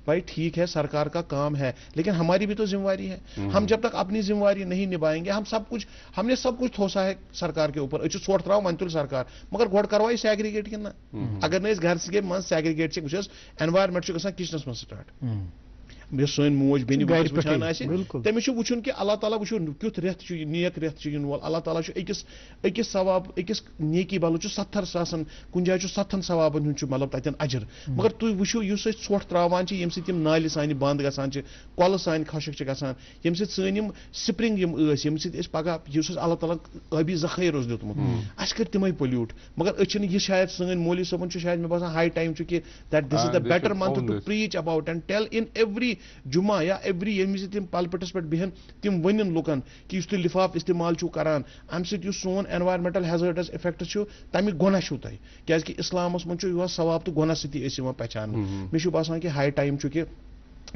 भाई ठीक है सरकार का काम है लेकिन हमारी भी तो जिम्मेवारी है हम जब तक अपनी जिम्मेवारी नहीं निभाएंगे हमने सब कुछ थोसा है सरकार के ऊपर ोट त्रा वन तुल सरकार मगर गोड करवा सेग्रीगेट कि अगर न घर मन सेग्रीगेट एनवायरमेंट किचनस मन स्टार्ट सन मोज बेन तमिस वुचन कि अल्लाह ताला वो क्युत रेत नेक रेत वोल अल्लाह ताला अकिस सवाब अकिस नेकी बल 70 सासन कुन जाए 7 सवाबन मतलब तथन अजर मगर तुम वो ोट त्रावान यम सम नाल सान बंद गसान कल सान खशक गसान यम सन स्प्रिंग यम पगह अल्लाह ताला आबी जखैर दुतमुत अस कर तमें पोल्यूट मगर यह शायद सन मौलवी सबन शायद मे बासान हाई टाइम कि that this is the better month to preach about and tell in every जुमा या एवरी यम तम पलपटस पे बहन तम वन लुकन कि तुम लिफाफ इस्तेमाल करान अम सोन एनवायरमेंटल हैजर्डस इफेक्ट्स तमिक गुना तुह क्या इस्लामस मन सवाब तो गुना सती पहचान मे बासान कि हाई टाइम कि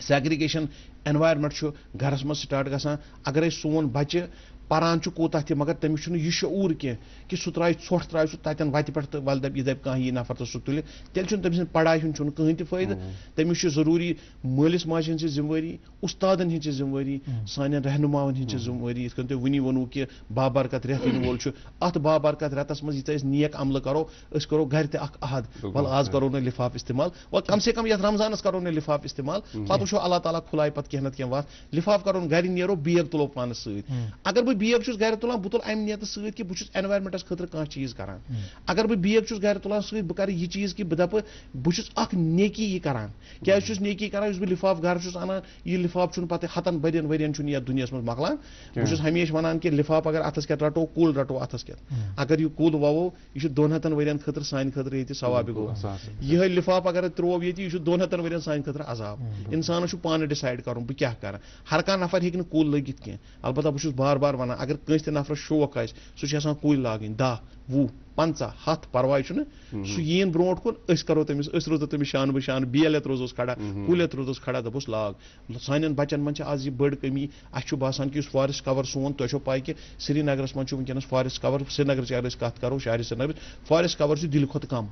सेग्रीगेशन एनवायरमेंट घरस मज स्टार्ट गसान अगर सोन बच्चे पारान कोता तह मगर तमिस यह शूर कह कि सह त्रा ोट त्रा तन वत पे तो वल दप यह दप कह यह नफर तो सह तुल तेल तम पढ़ाई हूं कहीं तह फायदे तमिस जरूरी मालिस माज हज जिम्मेवारी उस्तादन हज जिम्मेवारी सान रहनुमावन हज जिम्मेवारी इत तुम वनी वोनू कि बाबरकत रेत इन वोल अत बाबरकत रेतस मज यह नेक अमल करो घर तह अहद वल आज करो न लिफाफ इस्तेमाल वल कम से कम ये रमजानस करो न लिफाफ इस्तेमाल पे वो अल्लाह ताला खुलाए पे कह कह वत लिफाफ करो घर नीरो बेग तुलो पान अगर बह बेग घर तुलान बह तुल अमि नियत सत कि बह एनवायरमेंटस खतर कह चीज करान अगर बह बेग घर तुलान सत बह कर यह चीज कि बह दप बह नेकी यह करान क्या नेकी करान बह लिफाफ घर अनान यह लिफाफ पे हतन बरियन वरियन यथ दुनिया मज मकलान बह हमेशा वनान कि लिफाफ अगर अथस क्या रटो कुल रटो अथस क्या अगर यह कुल ववो यह 200 वरियन खतर सान खतर ये सवाब गो यह लिफाफ अगर त्रोव ये 200 वरियन सान खतर अजाब इंसान पान डिसाइड कर बह क्या कर हर कह नफर हे कुल लगित कह अलबत्ता बह बार बार वन अगर कंस नफर शौक सह कुल लागन 10 20 50 100 परवाह सह यीन ब्रोट कुन करो तमिस रोजो तमिस शान बशान बेल ये रोजोस खड़ा कुल ये रोजोस खड़ा दपोस लाग सान बचन मन आज यह बड़ कमी अस बासान कि फॉरेस्ट कवर सोन तुम पाई कि श्रीनगरस मन वनकस फॉरेस्ट कवर श्रीनगर अगर कत करो शहर श्रीनगर फॉरेस्ट कवर दिल खुद कम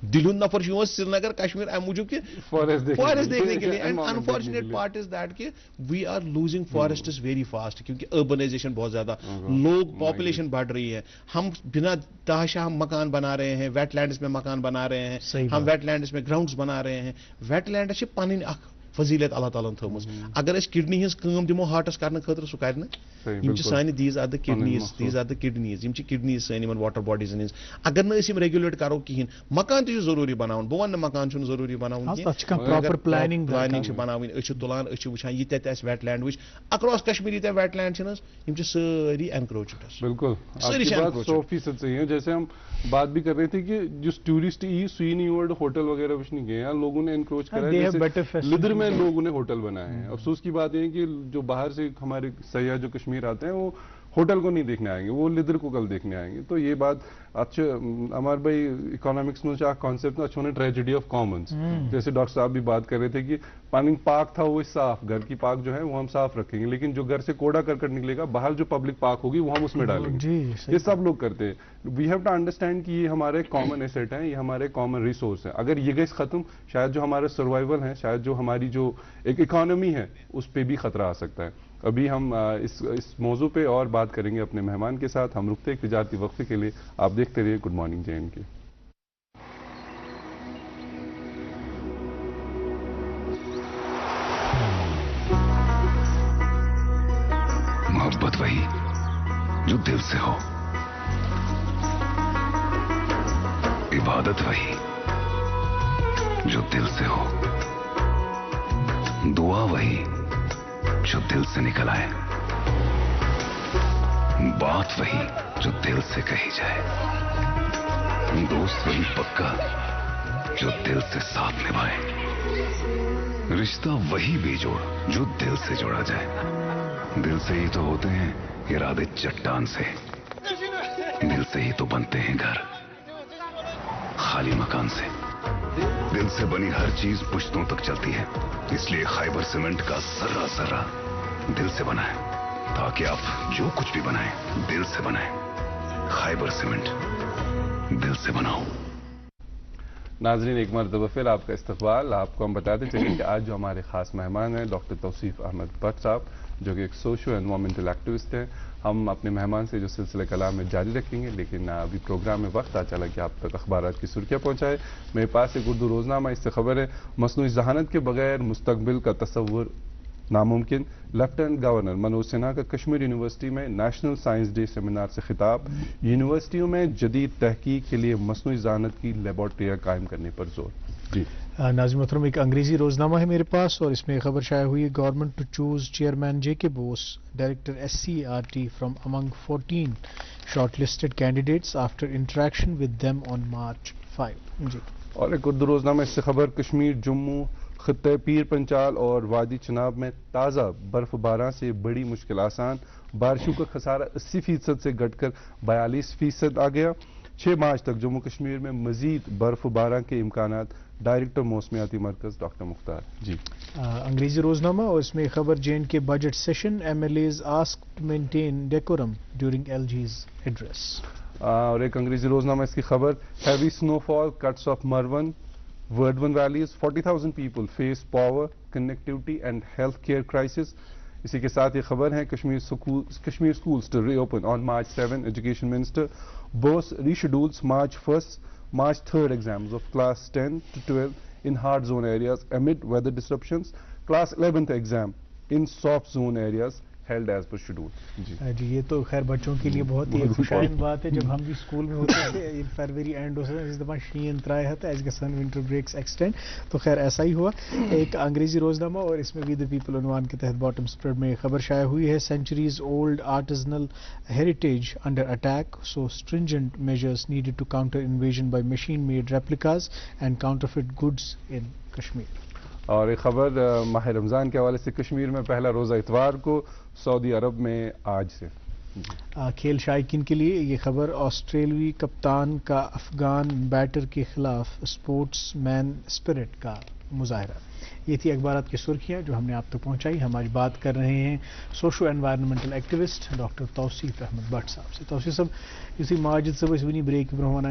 दिल नफर श्रीनगर कश्मीर अम मूजूब कि फॉरेस्ट देखने के लिए and unfortunate part is that कि we are losing forest very fast क्योंकि अर्बनाइजेशन बहुत ज्यादा लोग पॉपुलेशन बढ़ रही है हम बिना तहशाह मकान बना रहे हैं वेटलैंड्स में मकान बना रहे हैं हम वेटलैंड्स में ग्राउंड्स बना रहे हैं वेटलैंड पन फजीलत अल्लाह ताला थोमस अगर किडनी हज कम दिमो हार्टस करने खतर सह कर सान these are the kidneys kidneys सान वाटर बॉडीज अगर न रेगुलेट करो कहें मकान तरूरी बना बह वन मकान जरूरी बना प्लानिंग बना तुलान वुचान यह वेटलैंड वो अक्रॉस कश्मीर ये वेटलैंड सारी एनक्रोचड बिल्कुल जैसे हम बात भी कर रहे थे कि जिस टूरिस्ट सुई नहीं वर्ड होटल वगैरह कुछ नहीं गए लोगों ने एनक्रोच करा लिदर में लोगों ने होटल बनाए हैं। अफसोस की बात है कि जो बाहर से हमारे सयाह जो कश्मीर आते हैं वो होटल को नहीं देखने आएंगे, वो लिदर को कल देखने आएंगे। तो ये बात अच्छा हमारे भाई इकोनॉमिक्स में कॉन्सेप्ट अच्छे ने ट्रेजेडी ऑफ कॉमन्स, जैसे डॉक्टर साहब भी बात कर रहे थे कि पानी पार्क था वो साफ, घर की पार्क जो है वो हम साफ रखेंगे, लेकिन जो घर से कूड़ा करकट निकलेगा बाहर जो पब्लिक पार्क होगी वो हम उसमें डालेंगे। ये सब लोग करते हैं। वी हैव टू अंडरस्टैंड कि ये हमारे कॉमन एसेट है, ये हमारे कॉमन रिसोर्स है। अगर ये गैस खत्म, शायद जो हमारा सर्वाइवल है, शायद जो हमारी जो एक इकोनॉमी है उस पर भी खतरा आ सकता है। अभी हम इस मौजू पे और बात करेंगे अपने मेहमान के साथ। हम रुकते एक तिजारती वक्फे के लिए। आप देखते रहिए गुड मॉर्निंग JNK। मोहब्बत वही जो दिल से हो, इबादत वही जो दिल से हो, दुआ वही जो दिल से निकल आए, बात वही जो दिल से कही जाए, दोस्त वही पक्का जो दिल से साथ निभाए, रिश्ता वही बेजोड़ जो दिल से जोड़ा जाए। दिल से ही तो होते हैं इरादे चट्टान से, दिल से ही तो बनते हैं घर खाली मकान से। दिल से बनी हर चीज पुश्तों तक चलती है, इसलिए खैबर सीमेंट का सर्रा सर्रा दिल से बना है, ताकि आप जो कुछ भी बनाएं दिल से बनाएं। खैबर सीमेंट, दिल से बनाओ। नाजरीन, एक मरतबा फिर आपका इस्तकबाल। आपको हम बताते चलें कि आज जो हमारे खास मेहमान हैं डॉक्टर तौसीफ अहमद भट्ट साहब, जो कि एक सोशल एनवायरमेंटल एक्टिविस्ट हैं। हम अपने मेहमान से जो सिलसिला कलाम में जारी रखेंगे, लेकिन अभी प्रोग्राम में वक्त आ चला कि आप तक अखबारात की सुर्खियाँ पहुँचाए। मेरे पास एक उर्दू रोजनामा, इससे खबर है मसनूई जहानत के बगैर मुस्तकबिल का तस्वुर नामुमकिन। लेफ्टिनेंट गवर्नर मनोज सिन्हा का कश्मीर यूनिवर्सिटी में नेशनल साइंस डे सेमिनार से खिताब। यूनिवर्सिटियों में जदीद तहकीक के लिए मसनूई जहानत की लेबॉर्ट्रियाँ कायम करने पर जोर। जी नाज़िम मोहतरम, एक अंग्रेजी रोजनामा है मेरे पास और इसमें खबर शाया हुई है government to choose chairman JK BOSE director SCRT from among 14 shortlisted candidates after interaction with them on March 5। जी और एक उर्दू रोजनामा, इससे खबर कश्मीर, जम्मू खित्ते पीर पंचाल और वादी चनाब में ताज़ा बर्फबारी से बड़ी मुश्किल आसान। बारिशों का खसारा 80% से घटकर 42% आ गया। 6 मार्च तक जम्मू कश्मीर में मजीद बर्फबारी के इम्कानात। डायरेक्टर मौसमियाती मरकज डॉक्टर मुख्तार। जी अंग्रेजी रोजनामा और इसमें खबर JNK budget session MLAs asked to maintain decorum during LG's address. और एक अंग्रेजी रोजनामा, इसकी खबर heavy snowfall cuts off Marwah Warwan valleys, 40,000 people face power connectivity and health care crisis. इसी के साथ ये खबर है Kashmir schools to reopen on March 7। Education minister बोस reschedules March 1st, March 3rd exams of class 10 to 12 in hard zone areas amid weather disruptions. Class 11th exam in soft zone areas held as per schedule। जी ये तो खैर बच्चों के लिए बहुत ही खुशाइन बात है। जब हम भी स्कूल में होते थे फरवरी एंड इस दफा शीन त्राय है एज गसन विंटर ब्रेक्स एक्सटेंड, तो खैर ऐसा ही हुआ। एक अंग्रेजी रोजनामा और इसमें वी द पीपल उन्वान के तहत बॉटम स्प्रेड में खबर शाया हुई है centuries old artisanal heritage under attack, so stringent measures needed to counter invasion by machine made replicas and counterfeit goods in Kashmir. और एक खबर माह रमज़ान के हवाले से कश्मीर में पहला रोज़ा इतवार को, सऊदी अरब में आज से। खेल शायकीन के लिए ये खबर ऑस्ट्रेलियाई कप्तान का अफगान बैटर के खिलाफ स्पोर्ट्समैन स्पिरिट का मुजाहरा। ये थी अखबारात की सुर्खियाँ जो हमने आप तक पहुँचाई। हम आज बात कर रहे हैं socio environmental activist doctor Tauseef Ahmad Bhat साहब से। तौसीफ साहब, युथी माजिद सब वनी ब्रेक ब्रो वन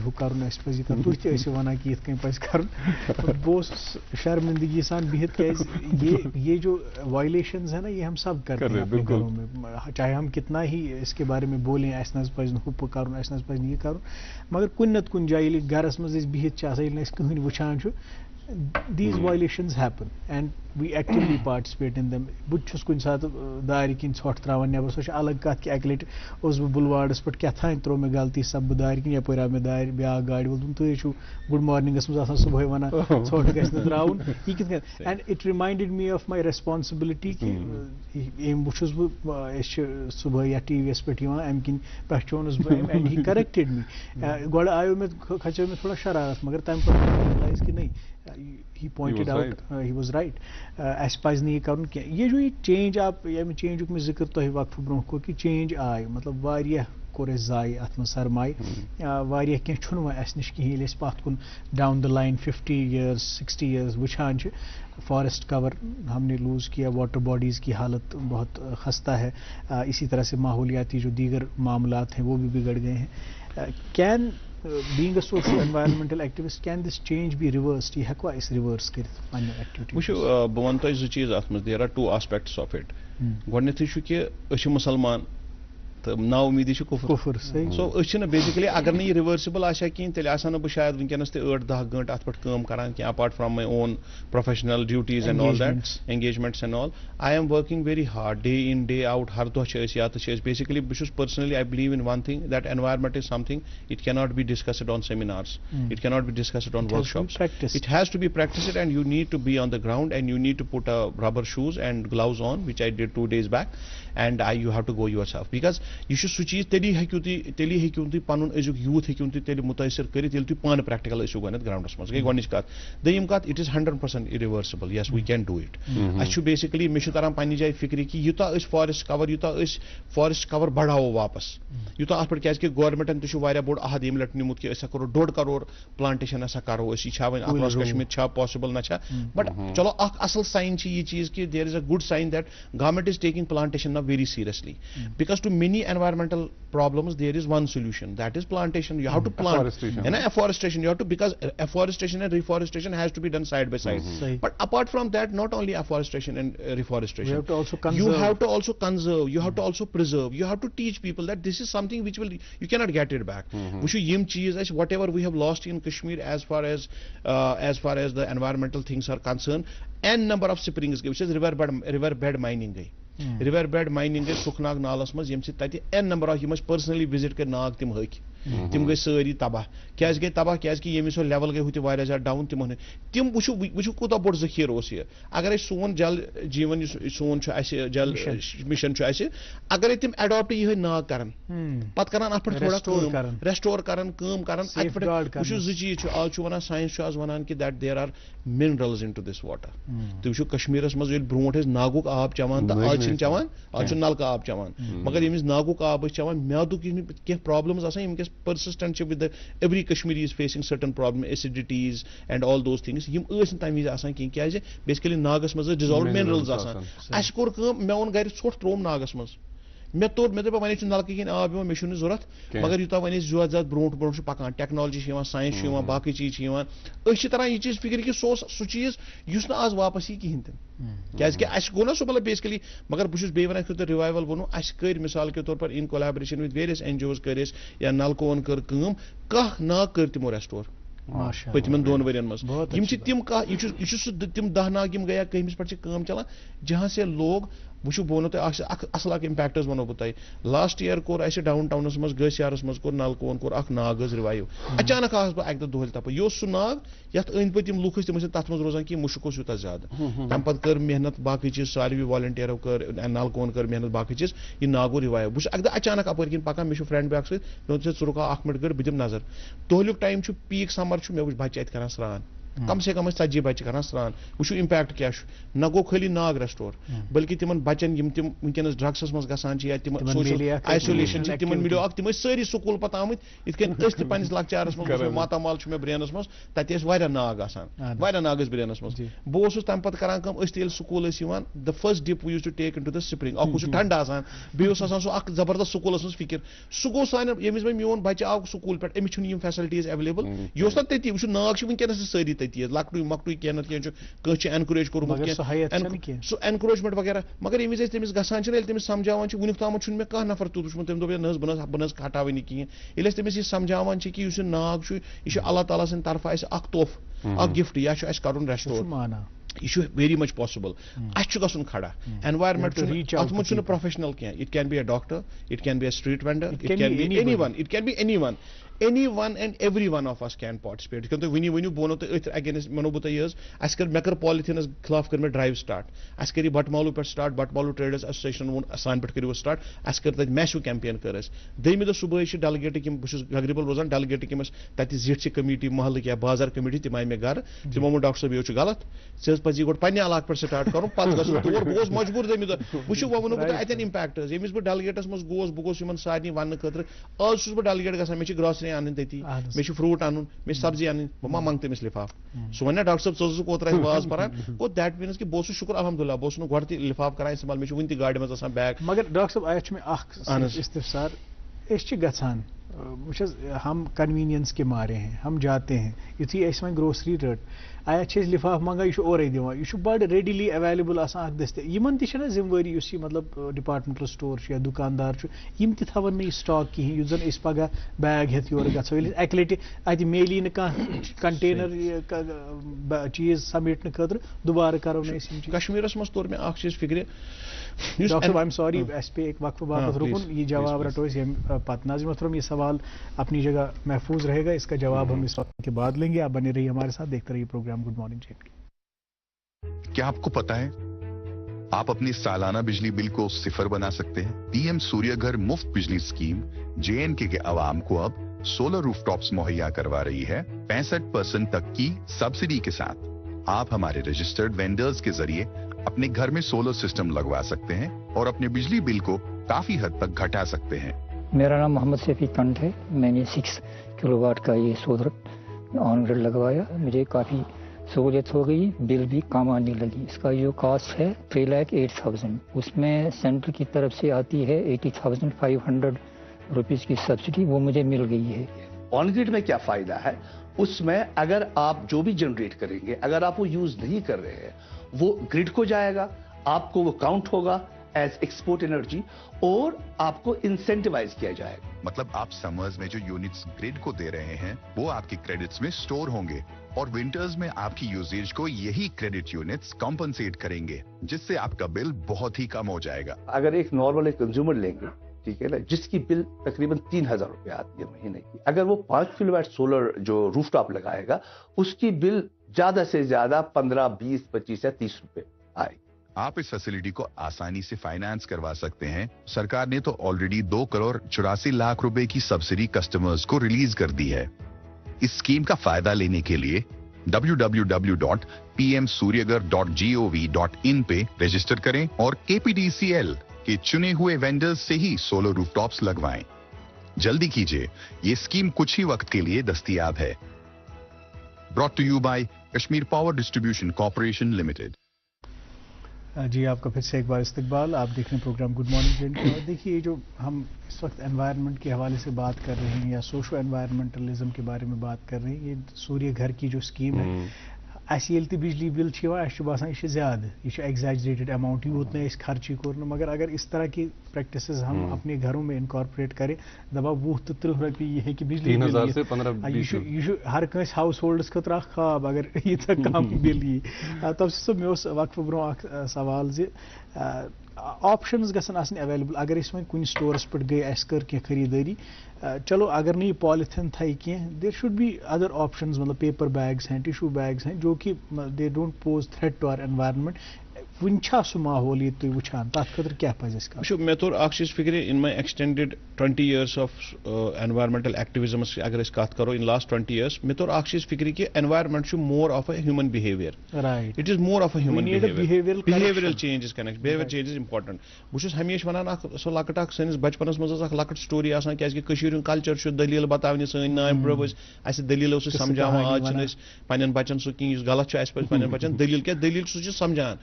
हु कर तुम वन कि कर वो शर्मिंदगी सान बिहत क्या ये जो वायलेशन है ना ये हम सब करते हैं अपने घरों में, चाहे हम कितना ही इसके बारे में बोलें पज हु कर ये कर, मगर कुन नत कुन जाए गरस मज बिहत कहन वुचान these violations happen and we actively participate in them। बुच्छुस कुछ साथ दारी किन छोट त्रावन नेबर सो अलग कत कि अकलेट उस बुलवार्डस पे क्या था त्रो में गलती सब दारी किन यपोरा में दारी ब्या गाड़ी बोल तुम तो गुड मॉर्निंग मज आसान सुबह वना छोट गस न त्रावन ये कित and it reminded me of my responsibility कि एम बुच्छुस सुबह या टीवीएस पे एम किन पहचानस बह एंड ही करेक्टेड मी गोड़ आयो में खचो में थोड़ा शरारत, मगर तम पर रियलाइज कि नहीं he pointed out he was right as paz नहीं करन के ये जो चेंज आप ये चेंज में जिक्र तो वक्त ब्रोह को कि चेंज आय मतलब वारिया कोर जाय अत में सरमाय वारिया के छुन व अस निश कि लेस पात कुन down the line 50 years 60 years वुछान छ फॉरेस्ट कवर हमने लूज किया, वाटर बॉडीज की हालत बहुत खस्ता है, इसी तरह से माहौलियाती जो दीगर मामलात हैं वो भी बिगड़ गए हैं। Can being a social environmental activist, can this change be reversed? Ye hekwa is reverse kirit pannu activity. Wushu bwan to zu cheez ath maz there are two aspects of it. Godnethi shu ke ashi musalman ना उम्मीद कुफर सही so basically अगर नहीं reversible आशा कहीं तेल आसान बह शायद वनकस 8-10 घंटे अत पे काम करान कि apart from my own professional duties and all that engagements and all I am working very hard day in day out हर दह या तो बेसिकली बहुत personally I believe in one thing that environment is something it can not be discussed on seminars it can not be discussed on workshops it has to be practised and you need to be on the ground and you need to put rubber shoes and gloves on which I did 2 days back and you have to go yourself because you should switch teli hekiu tu panun azuk youth hekiu tu teli mutaisir kari teli tu pan practical issue ganat ground mas gai gonish kat dayim kat it is 100% irreversible. Yes, we can do it. I should basically me should taram pani jay fikri ki yuta is forest cover badhao wapas yuta as par kyas ke government an tu varia board ahadim latni mut ke aisa karo 2.5 crore plantation asa karo isi chavan across Kashmir cha possible na cha but chalo ak asal sign chi ye cheez ki there is a good sign that government is taking plantation now very seriously because to many environmental problems there is one solution, that is plantation. You have to plant afforestation. And afforestation you have to, because afforestation and reforestation has to be done side by side. But apart from that, not only afforestation and reforestation, you have to also conserve. You have to also conserve, you have to also preserve, you have to teach people that this is something which will you cannot get it back. We should yim cheese as whatever we have lost in Kashmir as far as the environmental things are concerned, and number of springs which is river bed mining gai river bed mining gai Sukhnag nalas maz yem se tati n number of you must personally visit kar naag tim haki tim gai sari tabah kyas ki yemi so level gai huti varia ja down tim wushu kuta bod zakhir os ye agar ai son jal jeevan son chu ase jal mission chu ase agar tim adopt ye naag karan pat karan apar thoda restore karan kaam karan wushu zichi chu all chu wana science chu as wanan ki that there are minerals into this water tu wushu Kashmir as maz yel bront is naguk aab chawan ta all chin chawan all chu nalka aab chawan magar yemis naguk aab chawan myadu ki problems asan yem persistent with the every Kashmiri is facing certain problem, acidities and all those things yim asan time is asan ki kya is basically nagas maz dissolved minerals asan as kor kam me on gair sort trom nagas maz me wane chu nalka kin aab me shun zurat magar yuta wane zat bront pakan technology chiwan science chiwan baki cheez chiwan ashi tarah ye cheez fikir ki so cheez yus na az wapas hi kihin kyas ki as gona so basically magar bushus be wana khut revival wonu as kar misal ke taur par in collaboration with various NGOs karis ya nalkon kar kaam kah na kar timo restore पतिमन 2 वर्यन मज यम तिम तिम 10 नाग यम गया कहीं पे काम चलान जहां से लोग वुशु बोनो तो असल इम्पैक्ट वनो बह last year core us down towns मज गसियारस मज कोर नलकोन कोर नाग रिवाइव अचानक आस बह अक दोहल तप यह सह नाग यथ अंद पे तम लुक तम तथ मज रोजान कि मुश्क यूत ज्यादा तम पे कर मेहनत बाकी चीज सारे वॉलंटियरो कर नलकोन कर मेहनत बाकी चीज यह नागो रिवाइव बह अक अचानक अपर किन पकान मे फ्रेंड बैक सत रुका 1 मिनट कर बह दिम नजर दोहलुक टाइम पीक समर मे वुच बच्चे अत कर स्रान कम से कम 40 बच्चे कर स्रान वुचु इम्पैक्ट क्या न गो खाली नाग रेस्टोर बल्कि तिमन बच्चन यम तिम वनकस ड्रग्सस मज गसान या तिम सोशल आइसोलेशन तिमन मिलो तिम सारी स्कूल पे आमत इत पन्निस लक्चारस मज मातामाल मे ब्रेनस मज तत वारिया नाग आसान वारिया नाग ब्रेनस मज बह तम पे करान कम school the first dip we used to take into the spring अख ठंड आसान बेस सो जबरदस्त स्कूलस मज फिक्र सह गो सान यमिस मोन बच्चे आव स्कूल पे अमिस यम फैसिलिटीज अवेलेबल यह ना तती वो नाग वनकस सारी तती लकटू मकटू क्या ना कह एनकरेज कोर्मुत सो एनकरेजमेंट वगैरह मगर यमिस तमिस गसान तमिस समझावान वुनिक ताम मे कह नफर तुत वुचमुत तम दोप बह हटावनी कहें ये तमिस समझावान कि नाग यह अल्लाह ताला सद तरफ अख तोहफ अख गिफ्ट यह कर रेस्टोर यह वेरी मच पॉसिबल अस गन खड़ा एनवायरमेंट अत मज प्रोफेशनल क्या it can be a doctor it can be a street vendor it can be anyone and every one of us can participate because when you bono to against mano buta years askar mekar polythene khilaf kar me drive start askari batmalu per start batmalu traders association won assign pet kari start askar that massive campaign karas deymi da subah ish delegate kim bush agribal rozan delegate kim that is zitchi committee mahal kya bazar committee timai me gar timomo doctor sab yoch galat ses paji god panni alak per start karum pat gas tor bos majbur deymi da bush wono buta aten impact yemis bu delegates mus bugos human sarni wan khatra all sus bu delegate gasan me grocery on तती may fruit अन मे सब्जी अन बह मंग तमिस लिफाफ so one doctor साहब चोस कोतर was पान go that means कि बह शुक्र अलहमदुलिल्लाह बह गो लिफाफ कर इस्तेमाल मे वन गाड़ी मज गाड़ मगर डॉक्टर साहब मे इस्तफसार गसान हम कन्वीनियंस के मारे हैं, हम जाते हैं युथी अस वह ग्रोसरी रट आया लिफाफ मंगा यह और दिवान यह बड़ रेडिली अवेलेबल दस्तियाब यमन जिम्मेवारी मतलब डिपार्टमेंटल स्टोर या दुकानदार यम तवन नई स्टॉक कहें युस जन पगह बैग हेत योर गो अक लटि अत मेली न कंटेनर चीज समेटने खतर दोबारा करो कश्मीरस मज तोर मे चीज फिक्र डॉक्टर साहब आई एम सॉरी अस पे एक वक्फ बापत रुकन ये जवाब रटो पत नाज़िम मोहतरम ये सवाल अपनी जगह महफूज रहेगा, इसका जवाब हम इस वक्त के बाद लेंगे। आप बने रहिए हमारे साथ, देखते रहिए प्रोग्राम गुड मॉर्निंग JNK। क्या आपको पता है आप अपनी सालाना बिजली बिल को 0 बना सकते हैं? पीएम सूर्यघर मुफ्त बिजली स्कीम JNK के अवाम को अब सोलर रूफटॉप्स मुहैया करवा रही है 65% तक की सब्सिडी के साथ। आप हमारे रजिस्टर्ड वेंडर्स के जरिए अपने घर में सोलर सिस्टम लगवा सकते हैं और अपने बिजली बिल को काफी हद तक घटा सकते हैं। मेरा नाम मोहम्मद सैफी कंठ है। मैंने 6 किलोवाट का ये सोलर ऑन ग्रिड लगवाया, मुझे काफ़ी सहूलियत हो गई, बिल भी कम आने लगी। इसका जो कॉस्ट है 3,08,000, उसमें सेंटर की तरफ से आती है 80,500 रुपीज़ की सब्सिडी, वो मुझे मिल गई है। ऑन ग्रिड में क्या फ़ायदा है, उसमें अगर आप जो भी जनरेट करेंगे अगर आप वो यूज़ नहीं कर रहे हैं वो ग्रिड को जाएगा, आपको वो काउंट होगा एज एक्सपोर्ट एनर्जी और आपको इंसेंटिवाइज किया जाएगा। मतलब आप समर्स में जो यूनिट्स ग्रिड को दे रहे हैं वो आपके क्रेडिट्स में स्टोर होंगे और विंटर्स में आपकी यूसेज को यही क्रेडिट यूनिट्स कॉम्पनसेट करेंगे, जिससे आपका बिल बहुत ही कम हो जाएगा। अगर एक नॉर्मल कंज्यूमर लेंगे, ठीक है ना, जिसकी बिल तकरीबन 3,000 रुपए आती है महीने की, अगर वो 5 किलोवाट सोलर जो रूफटॉप लगाएगा उसकी बिल ज्यादा से ज्यादा 15, 20, 25 या 30 रुपए आएगी। आप इस फैसिलिटी को आसानी से फाइनेंस करवा सकते हैं। सरकार ने तो ऑलरेडी 2 करोड़ 84 लाख रुपए की सब्सिडी कस्टमर्स को रिलीज कर दी है। इस स्कीम का फायदा लेने के लिए www.pmsuryagar.gov.in पे रजिस्टर करें और KPDCL के चुने हुए वेंडर्स से ही सोलर रूफटॉप्स लगवाएं। जल्दी कीजिए, ये स्कीम कुछ ही वक्त के लिए दस्तयाब है। Brought to you by Kashmir power distribution corporation limited. जी आपका फिर से एक बार इस्तकबाल। आप देख रहे हैं प्रोग्राम गुड मॉर्निंग JNK। और देखिए जो हम इस वक्त एनवायरनमेंट के हवाले से बात कर रहे हैं या सोशो एनवायरनमेंटलिज्म के बारे में बात कर रहे हैं, ये सूर्य घर की जो स्कीम है, अस बिजली बिल बसान यह ज्यादा, यह एग्जैजरेटेड अमाउंट, यूत न खर्ची कोर, मगर अगर इस तरह की प्रैक्टिस हम अपने घरों में इनकॉर्पोरेट करें, दबा 20 तो 30 रुपये यह बिजली बिल यह हर कंस हाउस होल्डस खतर ख्वाब अगर यीत कम बिल यी। तब मे वक्फ ब्रो सवाल ऑप्शंस गसन आसनी अवेलेबल। अगर इस कुन स्टोरस पे गई अस कर क्या खरीदारी, चलो अगर नहीं पॉलिथीन थी कह, there should be other options, मतलब पेपर बैग्स हैं, टिश्यू बैग्स हैं, जो कि they don't pose threat to our environment. One सह माहौल ये तुम वुचान तथ खतर क्या पज मे तोर चीज फिक्र in my extended 20 years of environmental activism अगर कत करो इन लास्ट 20 years, मे तोर चीज फिक्र कि environment more of a human behaviour, right, it is more of a human behavioural changes connect, behaviour changes important. बहुत हमेशा वनान सो लकट सैनिस बचपनस मज लकट स्टोरी आसान, क्या कल्चर दलील बताने सन नाम ब्रो अस दलील समझावान, आज पन्न बचन सह कह गलत पन्न बचन दलील क्या दलील सह समझान।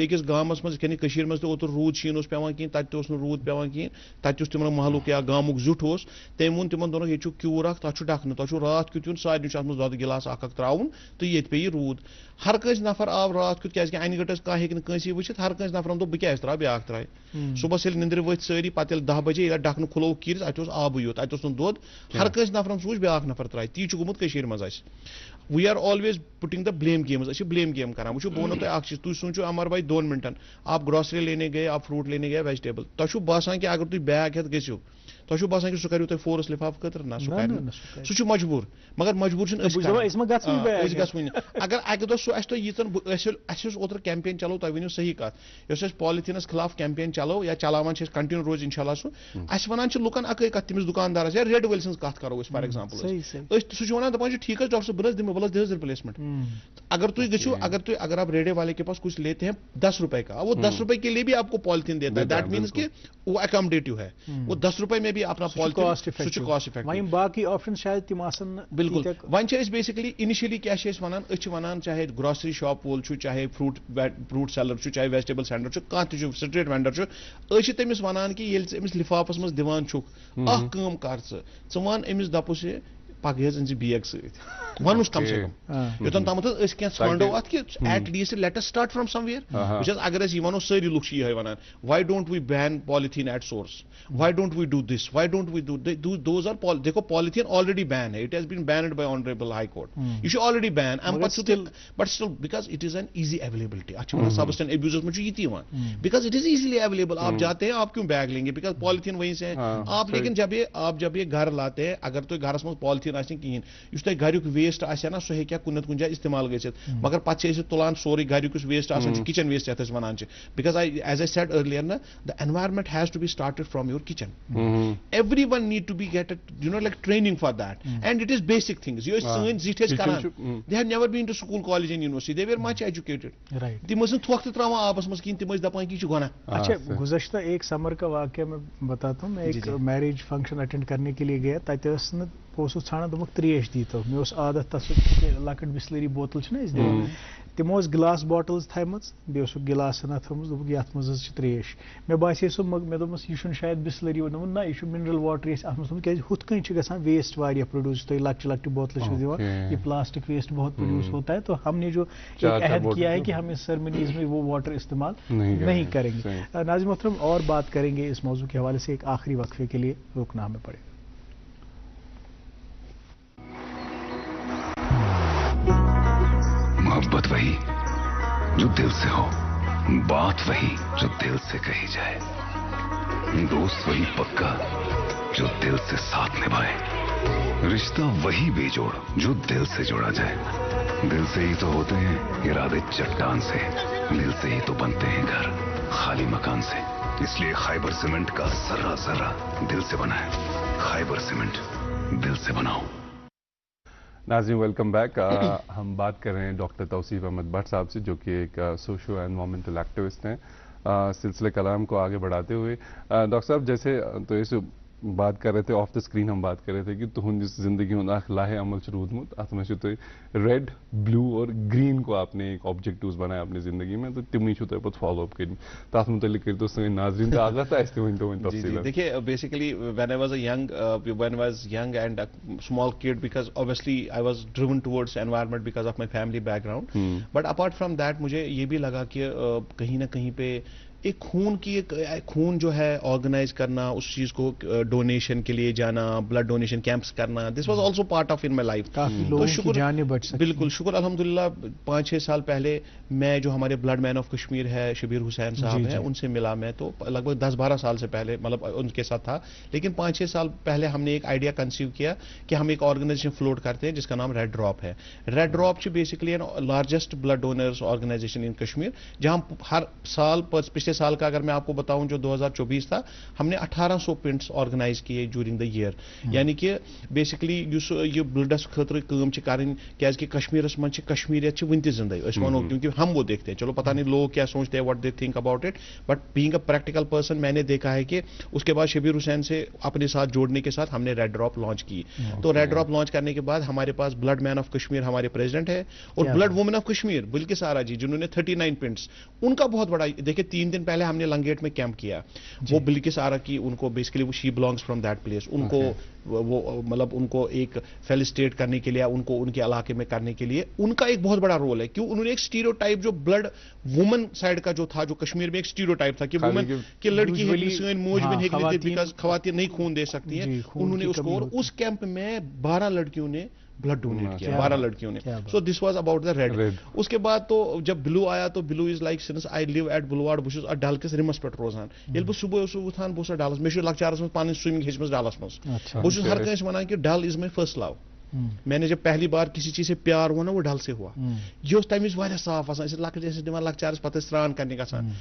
अकिस गामस मज मज ओतर रूद शीन पेवान कहें, तत रूद पेवान कहें, तत तिमन महलुक या गामुक जुट तम वो तिमन दोन ये क्यूर तथ डखन, तह रात क्युत यून सारे दद गिलास त्राउन तो ये पे रूद। हर कंस नफर आव रात क्युत क्या अन गटस कह हे वुचित, हर कंस नफरन दोप क्या त्रा ब्या त्राय सुबह निंद्र वथ सारी पे 10 बजे ये डखन खुलो कीर अत आब योत, अत दोद, हर कंस नफरन सूच ब्या नफर त्राय। ती गोमुत मज we are always putting the blame games, blame game कर। वो बोनो तुम चीज, तुम सोचो अमर भाई 2 मिनटन आप ग्रोसरी लेने गए, आप फ्रूट लेने गए, वेजिटेबल, तुम बासान कि अगर तुम बैग हेत गो, तुम बासान कि सह करो तुम फोर्स लिफाफ खतर ना, सह मजबूर, मगर मजबूर गई। अगर अक दो सह यीतन ओतर कैंपेन चलो, तुम वो सही कत पॉलिथीनस खिलाफ कैंपेन चलो या चलावान कंटिन्यू रोज इंशाल्लाह सह वनान लुकन अक कत तमिस दुकानदारस या रेड वेल सज कत करो फॉर एग्जांपल, सह वन दपान ठीक है डॉक्टर साहब बस दे रिप्लेसमेंट। अगर तुम गो अगर आप रेडियो वाले के पास कुछ लेते हैं 10 रुपए का, वो 10 रुपए के लिए भी आपको पॉलिथीन देता है, दैट मीन्स कि वो अकोमोडेटिव है, वो 10 रुपए में भी अपना कॉस्ट पॉलिथीन कॉस्ट इफेक्टिव वहीं बाकी ऑप्शन शायद तिम आसन बिल्कुल वन बेसिकली इनिशियली क्या वनान चाहे ग्रोसरी शॉप वोल चाहे फ्रूट सेलर चाहे वेजिटेबल सेंटर कह स्ट्रीट वेंडर तमिस वनान कि अमिस लिफाफस मज दिवान कर वन अमिस दपुस पगह अन बैग सनुस कम से कम योतन तम सँडो अत कि at least let us start from somewhere अगर वनो सारी लुक ये वनान why don't we ban polythene at source why don't we do this why don't we do those are देखो पॉलिथीन ऑलरेडी बैन है it has been banned by honourable high court यह already ban but still because it is an easy availability अच्छा substance abuse में ये because it is easily available आप जाते हैं आप क्यों बैग लेंगे बिकॉज पॉलिथीन वहीं से है आप लेकिन जब ये घर लाते हैं अगर तो घर में पॉलिथीन कहें तुम घरुक वेस्ट ना सह हे कुन जाए इस्तेमाल गसित मगर पे तुलान सोरे घरुक वेस्ट किचन वेस्ट ये वनान because as I said earlier ना the environment has to be started from your kitchen everyone need to be get like training for that and it is basic things यो सन जिठ they have never been to school college and university they were much educated तिम थोक त्रा आपस मज कहीं तिम दपान कि गुना अच्छा गुज़श्ता एक समर का वाकया मैं बताता हूँ मैं एक मैरिज फंक्शन अटेंड करने के लिए गया तत बस छाना दोक त्रेश दी तो मे आदत तस लकट बिस्लरी बोतल दिवान तमो गिलास बॉटल्स थम बे गिलास थमुस दोक ये मज त्रेश मे बासे सो मे दोपस यह शायद बिस्लरी दोपन ना यह मिनरल वाटर अत मज क्या हुत कहीं गसान वेस्ट वारिया प्रोड्यूस तुम लक्ट लक्ट बोतल दिवान ये प्लास्टिक वेस्ट बहुत प्रोड्यूस होता है तो हमने जो एक अहद किया है कि हम इस सेरेमनीज में वो वाटर इस्तेमाल नहीं करेंगे। नाज़िम मोहतरम और बात करेंगे इस मौजू के हवाले से एक आखिरी वक्फे के लिए रुकना हमें पड़ेगा। मोहब्बत वही जो दिल से हो, बात वही जो दिल से कही जाए, दोस्त वही पक्का जो दिल से साथ निभाए, रिश्ता वही बेजोड़ जो दिल से जोड़ा जाए। दिल से ही तो होते हैं इरादे चट्टान से, दिल से ही तो बनते हैं घर खाली मकान से। इसलिए खाइबर सीमेंट का जर्रा जर्रा दिल से बना है। खाइबर सीमेंट, दिल से बनाओ। नाज़रीन वेलकम बैक। हम बात कर रहे हैं डॉक्टर तौसीफ अहमद भट्ट साहब से, जो कि एक सोशो एनवायरमेंटल एक्टिविस्ट हैं। सिलसिले कलाम को आगे बढ़ाते हुए डॉक्टर साहब जैसे तो इस बात कर रहे थे ऑफ द स्क्रीन, हम बात कर रहे थे कि तुहंद जिंदगी हूं लाहे अमल रूदमुत अत मे रेड ब्लू और ग्रीन को आपने एक ऑब्जेक्टिव्स बनाया अपनी जिंदगी में, तो तिमी पे फॉलो अप कर तथ मुतल कर सन नाजरीन तो आगा वन। देखिए basically when I was young and small kid, because obviously I was driven towards environment because of my family background, but apart from that मुझे ये भी लगा कि कहीं ना कहीं पे एक खून जो है ऑर्गेनाइज करना, उस चीज को डोनेशन के लिए जाना, ब्लड डोनेशन कैंप्स करना, this was also part of in my life. तो शुक्र, बिल्कुल शुक्र अल्हम्दुलिल्लाह 5-6 साल पहले मैं जो हमारे ब्लड मैन ऑफ कश्मीर है शबीर हुसैन साहब हैं, उनसे मिला मैं, तो लगभग 10-12 साल से पहले मतलब उनके साथ था, लेकिन 5-6 साल पहले हमने एक आइडिया कंसीव किया कि हम एक ऑर्गेनाइजेशन फ्लोट करते हैं जिसका नाम रेड ड्रॉप है। Red drop basically largest blood donors organisation in Kashmir, जहां हर साल पिछले साल का अगर मैं आपको बताऊं जो 2024 था, हमने 1800 पिंट्स ऑर्गेनाइज किए ड्यूरिंग द ईयर। यानी कि बेसिकली ये ब्लडस खतर काम करें क्या कश्मीरस मन कश्मीरियत वन जिंदा वनो, क्योंकि हम वो देखते हैं, चलो पता नहीं लोग क्या सोचते हैं, what they think about it, but being a practical person मैंने देखा है कि उसके बाद शबीर हुसैन से अपने साथ जोड़ने के साथ हमने रेड ड्रॉप लॉन्च की। तो रेड ड्रॉप लॉन्च करने के बाद हमारे पास ब्लड मैन ऑफ कश्मीर हमारे प्रेसिडेंट है, और blood women of Kashmir Bilkis Ara ji जिन्होंने 39 पिंट्स, उनका बहुत बड़ा, देखिए 3 दिन पहले हमने लंगेट में कैंप किया, वो बिल्किस आरा की, उनको basically she belongs from that place, उनको वो मतलब उनको एक फेलिसिटेट करने के लिए, उनको उनके इलाके में करने के लिए उनका एक बहुत बड़ा रोल है। क्यों? उन्होंने एक स्टीरियोटाइप जो ब्लड वुमन साइड का जो था, जो कश्मीर में एक स्टीरियोटाइप था कि वुमन की लड़की है मोज बिन बिकॉज खवातीन नहीं खून दे सकती है, उन्होंने उसको, और उस कैंप में 12 लड़कियों ने ब्लड डोनेट किया, 12 लड़कियों ने। So this was about the red. उसके बाद तो जब ब्लू आया तो blue is like since I live at boulevard, बहुत डल किस रिमस पे रोजान, ये सुबह उठान बहुत डलस मे लक्चारस में पानी स्विमिंग हेच डलस मज, बहुत हर कंस वन कि डल इज माई फर्स्ट लव। मैंने जब पहली बार किसी चीज से प्यार हुआ ना, वो डल से हुआ। ये तमिस वारिया साफ लकट दिवान लक्चारस पे स्नान करने गसान,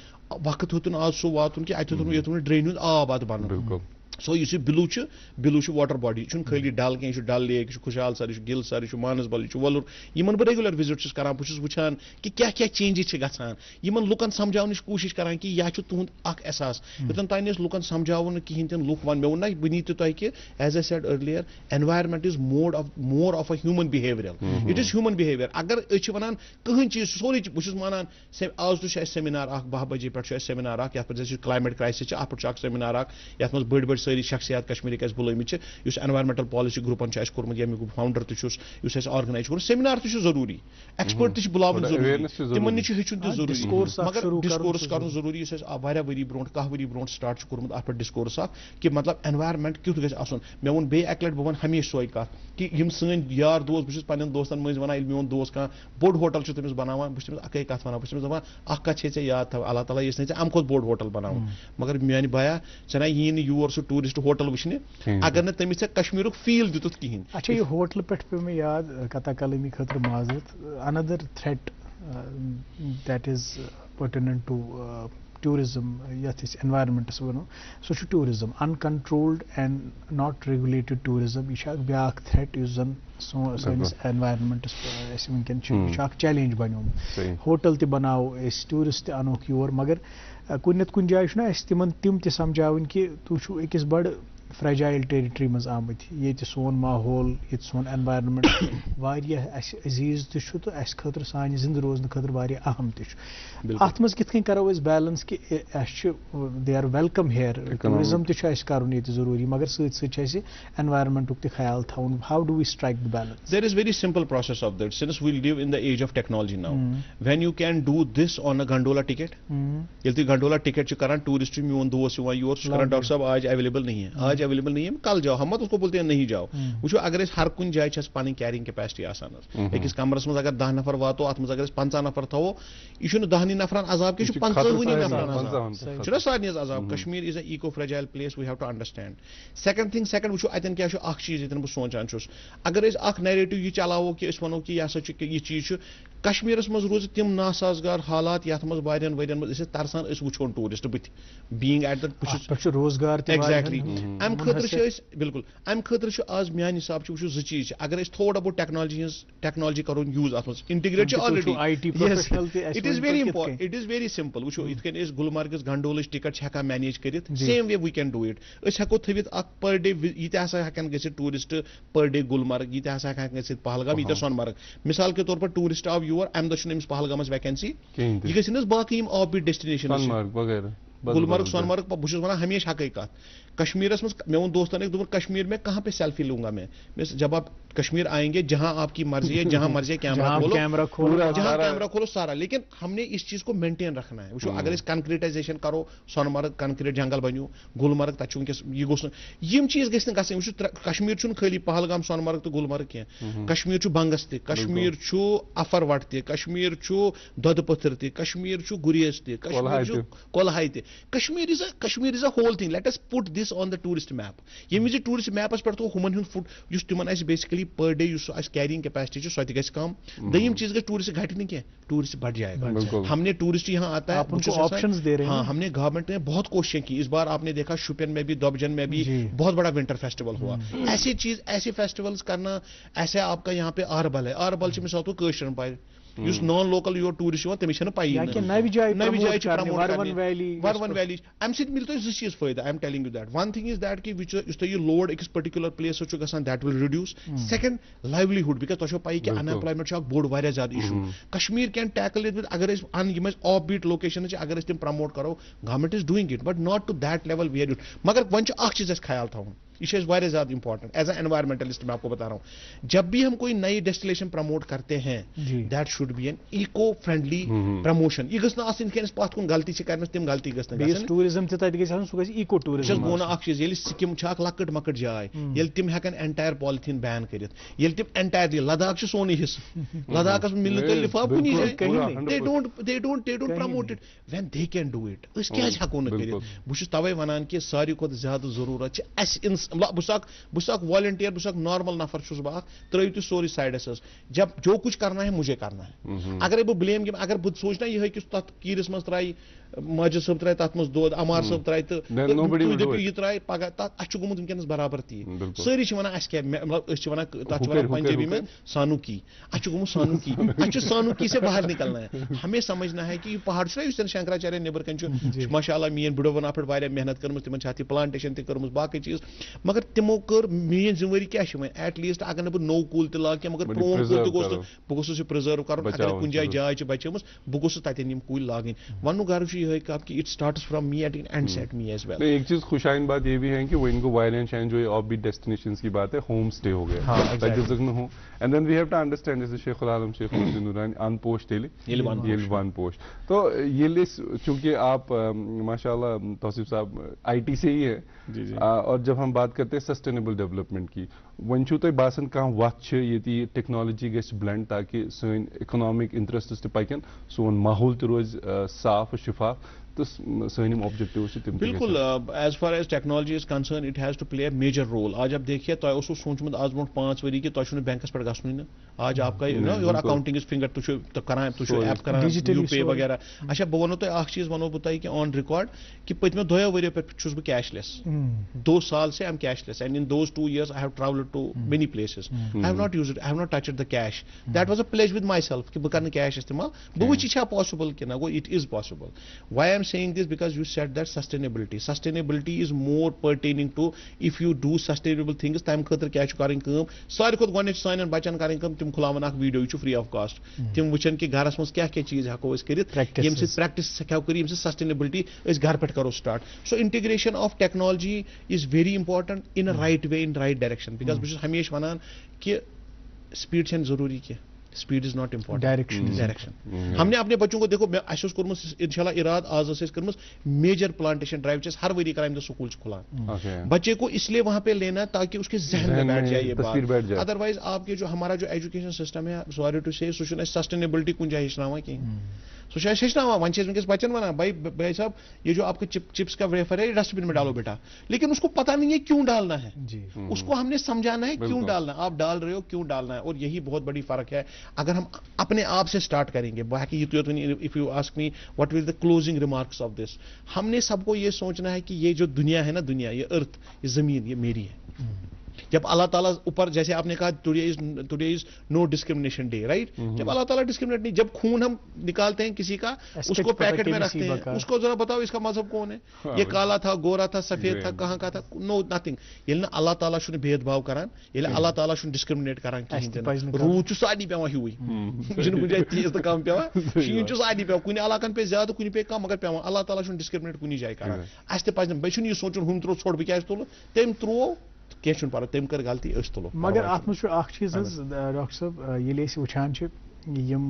वक्त होतन आज सो वातन कि अत ड्रेन आब अत बन, सो यह बिलू वाटर बॉडी खाली डल कह डल लेक खुशहाल सर गिल सर मानसबल वलुर यमन बह रेगुलर विजिट करान बह वुचान कि क्या क्या चेंजेस गसान यमन लुकन समझावन कोशिश करान कि यह तुंद एहसास योतन तान लुकन समझाव कहें तन लुक वन मे वो ना बह नी तुह कि as I said earlier environment is more of a human behaviour it is human behaviour अगर वन कहें चीज सोरे बस मानान आज तो सेमिनार 12 बजे पे सेमिनार ये क्लाइमेट क्राइसिस अत सेमिनार ये बड़ बड़ सारी शख्सियात कश्मीर बुलमित एनवायरमेंटल पॉलिसी ग्रुपन कोर्मुत यमुक फाउंडर तुस ऑर्गनाइज कोर सेमिनार जरूरी एक्सपर्ट बुलावन जरूरी तिमन नीच हेचुन जरूरी मगर डिस्कोर्स कर जरूरी वरी ब्रो 10 वरी ब्रो स्टार्ट कोर्मुत अत पे डिस्कोर्स कि मतलब एनवायरमेंट क्युथ गस आसन मे वोन बे एक लट बह हमेशा सोई कत कि यम सन यार दोस्त बस पन्न दोस्तन मज वन मोन दोस्त कह बोड़ होटल तमिस बनावान बस अकै कत वन बस दपान अख कत छे याद थव अल्लाह ताला यस अम खोत बोड़ होटल बनाव मगर मेन भया चना यी यूर सह टूरिस्ट होटल वुचने अगर नमिस कश्मीर फील दितुत कहें। अच्छा ये होटल पे पे याद कथा कलमी खतर माजरत another threat that is pertinent to tourism यथ एनवायरमेंटस वनो so tourism uncontrolled and not regulated tourism यह ब्याक थ्रेट इस जन सैनिस एनवायरमेंटस वनकन चैलेंज बनो होटल त बनाओ टूरिस्ट अनोक योर मगर कुन कुन जाए तिमन तिम त समझावन कि तुम अकिस बड़ फ्रेजाइल टेरिटरी मज आमत ये सोन माहौल ये सोन एनवायरमेंट वारिया अजीज तो अस खतर सान जिंद रोजन खतर वारिया अहम अत मज कित करो बैलेंस कि they are welcome here tourism तुम ये जरूरी मगर सत एनवायरमेंट ख्याल थवन how do we strike the balance there is very simple process of that since we live in the age of technology now when you can do this on a gondola ticket ये gondola ticket करान tourist मोन दोस्त your doctor साहब आज available नहीं है आज available नहीं है कल जाओ हम उसको बोलते हैं नहीं जाओ वो अगर हर कुन जाए पी कैरिंग कैपेसिटी अकिस कमरस मज अगर 10 नफर वातो अत मज अगर 50 नफर थो यह 10 नफरन अजाब कि 50 नफरन अजाब सारे अजाब Kashmir is a eco fragile place we have to understand second thing second वो अतन क्या चीज ये बह सोचान अगर नैरेटिव यह चलावो कि वनो कि यह चीज कश्मीरस मज रोज तिम नासाजगार हालात ये मज वारियन वरियन मज तरसान वो tourist booth being at the रोजगार एग्जैक्टली अम खतर बिल्कुल अम खतर आज मान हिसाब वो ज चीज अगर थोड़ा बहुत टेक्नोलॉजी करो यूज अत integrate already it is very important it is very simple वो इत गुलमर्ग गंडोल टिकट हेकान मैनेज कर same way we can do it हेको थवित पर डे ये हेकान ग टूरिस्ट पर डे गुलमर्ग ये हेकान ग पहलगाम ये सोनमर्ग मिसाल के तौर पर टूरिस्ट आव योर अम दम पहलगामस वैकेंसी यह गई बाकी off beat destination Gulmarg Sonmarg बहुत वन हमेशा हक कत कश्मीरस मज मे वो दोस्तन दोपन कश्मीर में कहाँ पे सेल्फी लूंगा मैं जब आप कश्मीर आएंगे जहां आपकी मर्जी है जहां मर्जी कैमरा खोलो जहां कैमरा खोलो सारा लेकिन हमने इस चीज को मेंटेन रखना है वो अगर कंक्रीटाइजेशन करो सोनमर्ग कंक्रीट जंगल बनो गुलमर्ग तक ये गोस यम चीज गई कश्मीर खाली पहलगाम सोनमर्ग तो गुलमर्ग कह कश्मीर बंगस तश्मीर अफरवट तश्मीर दद पत्थर तश्मीर गुरेज तश्मीर Kolahoi Kashmir is a whole thing let us put this on the tourist map ये विज टूरिस्ट मैपस पे तो हुमन हुन फुट तिमन basically per day carrying capacity सो कम दयिम चीज गई टूरिस्ट घट नहीं क्या टूरिस्ट बढ़ जाएगा हमने टूरिस्ट यहाँ आता है ऑप्शंस दे रहे हैं हाँ हमने गवर्नमेंट ने बहुत कोशिशें की इस बार आपने देखा शुपियन में भी दोबजन में भी बहुत बड़ा विंटर फेस्टिवल हुआ ऐसी चीज ऐसे फेस्टिवल्स करना ऐसे आपका यहाँ पे आहरबल है आहरबल से मिसाल तो कशरन पाए नॉन लोकल योर टूरिस्ट तमिस पाई वरवन वैली अम मिल तो चीज फायदा I am telling you that one thing is that कि लोड अकिस particular place that will reduce second livelihood because तुम पाई कि अनएम्प्लॉयमेंट बोड़ वारिया ज्यादा issue Kashmir can tackle it अगर ऑफ बीट लोकेशन अगर तुम प्रमोट करो government is doing it but not to that level where मगर वन चीज ख्याल थवन ये ज्यादा इंपॉर्टेंट एज ए एनवायरमेंटलिस्ट मैं आपको बता रहा हूँ जब भी हम कोई नई डेस्टिनेशन प्रमोट करते हैं that should be an eco friendly promotion यह पथ कुन गलती कर तम गलती टूरिज्म इको टूरिज्म बो ना चीज सिक्किम लकट मकट जाए ये तम हेकन एंटायर पॉलिथीन बैन कर तम एंटायरली लद्दाख सोन हिस्स लद्दाख मिल तो लिफाफ कुनी जाए they don't promote it when they can do it क्या हेको न कर बहुत तवे वनान कि सारी खुद ज्यादा जरूरत बस वॉलंटियर बस नॉर्मल नफर छुस बह त्रो तुम सोरी साइडस जब जो कुछ करना है मुझे करना है अगर बह ब्लेम अगर बह सोचना यह कि तथ कीरस मज त्राई माजिद सब त्राई तथ मज दोद अमार सब त्राई तो यह त्राई पगह तथ गुमुत वनकस बराबर ती सारी वन वन तथ वन पंजाबी में सानुकी गुमुत सानुकी सानुकी से बाहर निकलना है हमें समझना है कि पहाड़ शंकराचार्य नबर कन माशाअल्लाह मीन बुढ़ो वन पे वारिया मेहनत कर्म तिमन प्लांटेशन तम बाकी चीज मगर तिमो कर मीन जिम्मेवारी क्या एट लीस्ट अगर बह नो कूल त लाग मगर प्रोन कूल तो बह गोस प्रिजर्व कर अगर कुछ जाए बचम बह गोस तन कूल लागन वन गर्व यह कत कि it starts from me at ends at me as well. एक चीज खुशाइन बात ये भी है कि वो इनको वायर एंड शाइन जो ऑफ बीट डेस्टिनेशंस की बात है होम स्टे हो गया and then we have to understand जैसे शेख आलम शेख नूरानी अनपोस्ट ये वन पोस्ट तो ये चूंकि आप माशाल्लाह तौसीफ साहब आईटी से ही है और जब हम बात करते हैं सस्टेनेबल डेवलपमेंट की वन छो तुम बासान कह वत ये टेक्नोलॉजी गि ब्लेंड ताकि सन इकोनॉमिक इंटरेस्ट पकन सोन माहौल तो रोज साफ शिफाफ तो सन ऑब्जेक्टिव बिल्कुल as far as technology is concern it has to play a major role आज आप देखिए तुम सोचमुत आज ब्रो 5 वरी कि तुम बैंकस पे गन आज आपका योर अकाउंटिंग इज फिंगर तुम ऐप कर यूपे वगैरह अच्छा बह वो तुम चीज वनो बह कि ऑन रिकॉर्ड कि पत्मो 2 वरियो पे बह कैशलेस 2 साल से I am cashless and in those 2 years I have traveled to many places I have not used it I have not touched the cash that was a pledge with myself कि बह कर cash इस्तेमाल बह वो यह possible कि ना वो it is possible why I am saying this because you said that sustainability is more pertaining to if you do sustainable things तम खतर क्या करें सारे खुद गो सान बचन करें तम खुलावन वीडियो फ्री ऑफ कॉस्ट तम वुचन कि घरस मज क्या चीज हेको कर प्रैक्टिस हेको कर सस्टेनेबिलिटी घर पे करो start so integration of technology is very important in a right way in right direction because बस हमेशा वन कि स्पीड जरूरी की speed is not important direction हमने अपने बच्चों को देखो इंशाल्लाह इराद आज major plantation drive her worry कर स्कूल खुलान बच्चे को इसलिए वहां पे लेना ताकि उसके जहन में बैठ जाए ये बात अदरवाइज आपके जो हमारा जो एजुकेशन सिस्टम है सॉरी टू से सस्टेनेबिलिटी कुछ हेचना कहीं सो हेचना वन वनकस बच्चन वन भाई साहब ये जो आपके चिप्स का वेफर है डस्टबिन में डालो बेटा लेकिन उसको पता नहीं है क्यों डालना है उसको हमने समझाना है क्यों डालना आप डाल रहे हो क्यों डालना है और यही बहुत बड़ी फर्क है अगर हम अपने आप से स्टार्ट करेंगे बाकी if you ask me what will the closing remarks of this हमने सबको ये सोचना है कि ये जो दुनिया है ना दुनिया ये अर्थ ये जमीन ये मेरी है जब अल्लाह ताला ऊपर जैसे आपने कहा today is no discrimination day right जब अल्लाह ताला डिस्क्रिमिनेट नहीं जब खून हम निकालते हैं किसी का उसको पैकेट में रखते हैं उसको जरा बताओ इसका मजहब कौन है ये काला था गोरा था सफेद था कहां का था नो नथिंग ये अल्लाह ताला शुन भेदभाव करान ये अल्लाह ताला शुन डिस्क्रिमिनेट करान रूद छु साडी पेवा हुई जुन कुछ तेज तो कम पेवा शीन छु साडी पेवा कुनी इलाकन पे ज्यादा कुनी पे कम मगर पेवा अल्लाह ताला शुन डिस्क्रिमिनेट कुनी जाय करान अस ते पजन बे शुन ये सोचन हम त्रो छोड़ बे क्या तुल तेम त्रो क्या पर तम कर गलती तुलो मगर अत मज चीज डॉक्टर साहब ये वुचान यम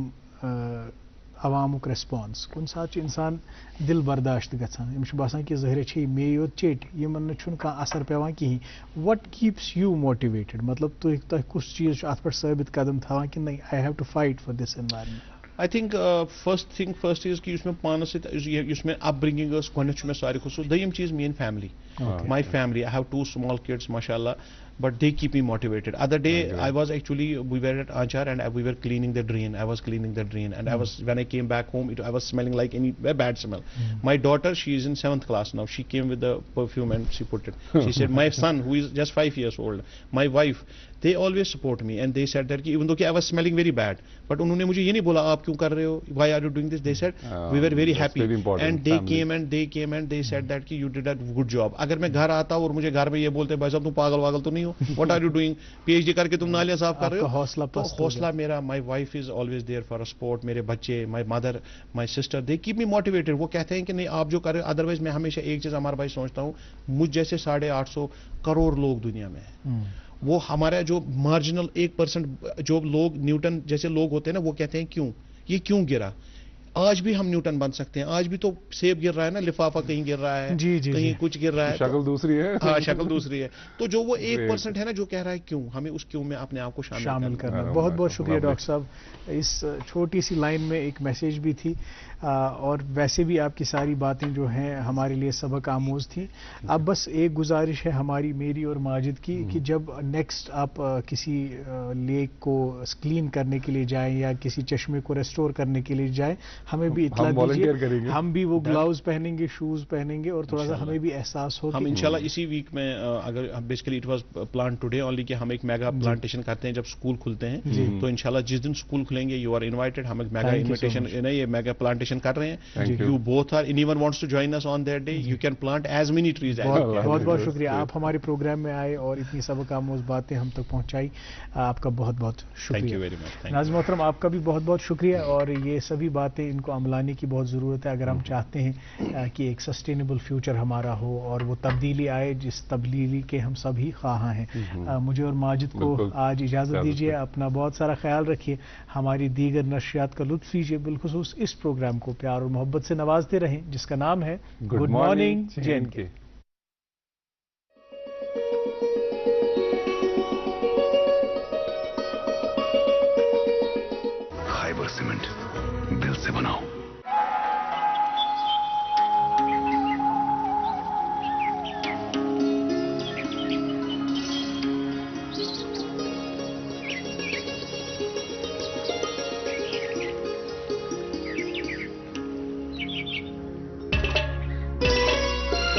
अवामुक रेस्पॉन्स कुन सात इंसान दिल बर्दाश्त गसान यम बसान कि जहरे मे योत चेट यमन असर पेवान कहीं व्हाट कीप्स यू मोटिवेटेड मतलब तुम कुछ चीज अत पे साबित कदम थवान कि नहीं I have to fight for this environment I think first is कि पानस अपब्रिंगिंग गो सारे खुश दम चीज मेन family my family I have 2 small kids mashallah but they keep me motivated. Other day I was actually we were at Anchar and we were cleaning the drain. I was cleaning the drain and I was when I came back home I was smelling like any bad smell. My daughter, she is in 7th class now, she came with the perfume and she put it. She said my son who is just 5 years old, my wife, they always support me and they said that even though I was smelling very bad but उन्होंने मुझे ये नहीं बोला आप क्यों कर रहे हो, why are you doing this, they said we were very happy and they came and they said that कि you did a good job. अगर मैं घर आता और मुझे घर में ये बोलते भाई साहब तुम पागल वागल तो नहीं हो, what are you doing, PhD करके तुम नालियां साफ कर रहे हो, तो हौसला मेरा, my wife is always there for a support, मेरे बच्चे, my mother, my sister, they keep me motivated. वो कहते हैं कि नहीं आप जो कर रहे हो, अदरवाइज मैं हमेशा एक चीज हमारा भाई सोचता हूँ, मुझ जैसे 850 करोड़ लोग दुनिया में है, वो हमारा जो मार्जिनल 1% जो लोग न्यूटन जैसे लोग होते हैं ना, वो कहते हैं क्यों ये क्यों गिरा, आज भी हम न्यूटन बन सकते हैं। आज भी तो सेब गिर रहा है ना, लिफाफा कहीं गिर रहा है, जी, जी, कहीं जी। कुछ गिर रहा है, शक्ल दूसरी है। हाँ शक्ल दूसरी है। तो जो वो 1% है ना जो कह रहा है क्यों, हमें उस क्यों में अपने आप को शामिल करना। करना। बहुत बहुत शुक्रिया lovely। डॉक्टर साहब। इस छोटी सी लाइन में एक मैसेज भी थी, और वैसे भी आपकी सारी बातें जो हैं हमारे लिए सबक आमोज थी। अब बस एक गुजारिश है हमारी, मेरी और माजिद की, कि जब नेक्स्ट आप किसी लेक को क्लीन करने के लिए जाएं या किसी चश्मे को रेस्टोर करने के लिए जाएं, हमें भी इत्तला volunteer दीजिए। करेंगे। हम भी वो ग्लव्स पहनेंगे, शूज पहनेंगे, और थोड़ा सा हमें भी एहसास हो हम कि इंशाल्लाह इसी वीक में अगर basically it was plan today only कि हम एक मेगा प्लांटेशन करते हैं जब स्कूल खुलते हैं। तो इंशाल्लाह जिस दिन स्कूल खुलेंगे यू आर इनवाइटेड, हम एक mega Thank you so invitation much. ये मेगा प्लांटेशन कर रहे Thank हैं। you. You both are, anyone wants to join us on that day, you can plant as many trees as बहुत बहुत बहुत That's शुक्रिया, great. आप हमारे प्रोग्राम में आए और इतनी सबक आमोज बातें हम तक पहुंचाई। आपका बहुत बहुत थैंक शुक्रिया। You very much. नाज़िम मोहतरम, आपका भी बहुत बहुत शुक्रिया। और ये सभी बातें इनको अमलाने की बहुत ज़रूरत है अगर हम चाहते हैं कि एक सस्टेनेबल फ्यूचर हमारा हो और वो तब्दीली आए जिस तब्दीली के हम सभी ख्वाहां हैं। मुझे और माजिद को बिल्कुल। आज इजाज़त दीजिए। अपना बहुत सारा ख्याल रखिए, हमारी दीगर नशियात का लुत्फ़ लीजिए, बिलखुसूस इस प्रोग्राम को प्यार और मोहब्बत से नवाजते रहें जिसका नाम है good morning JNK। Khyber cement दिल से बनाओ।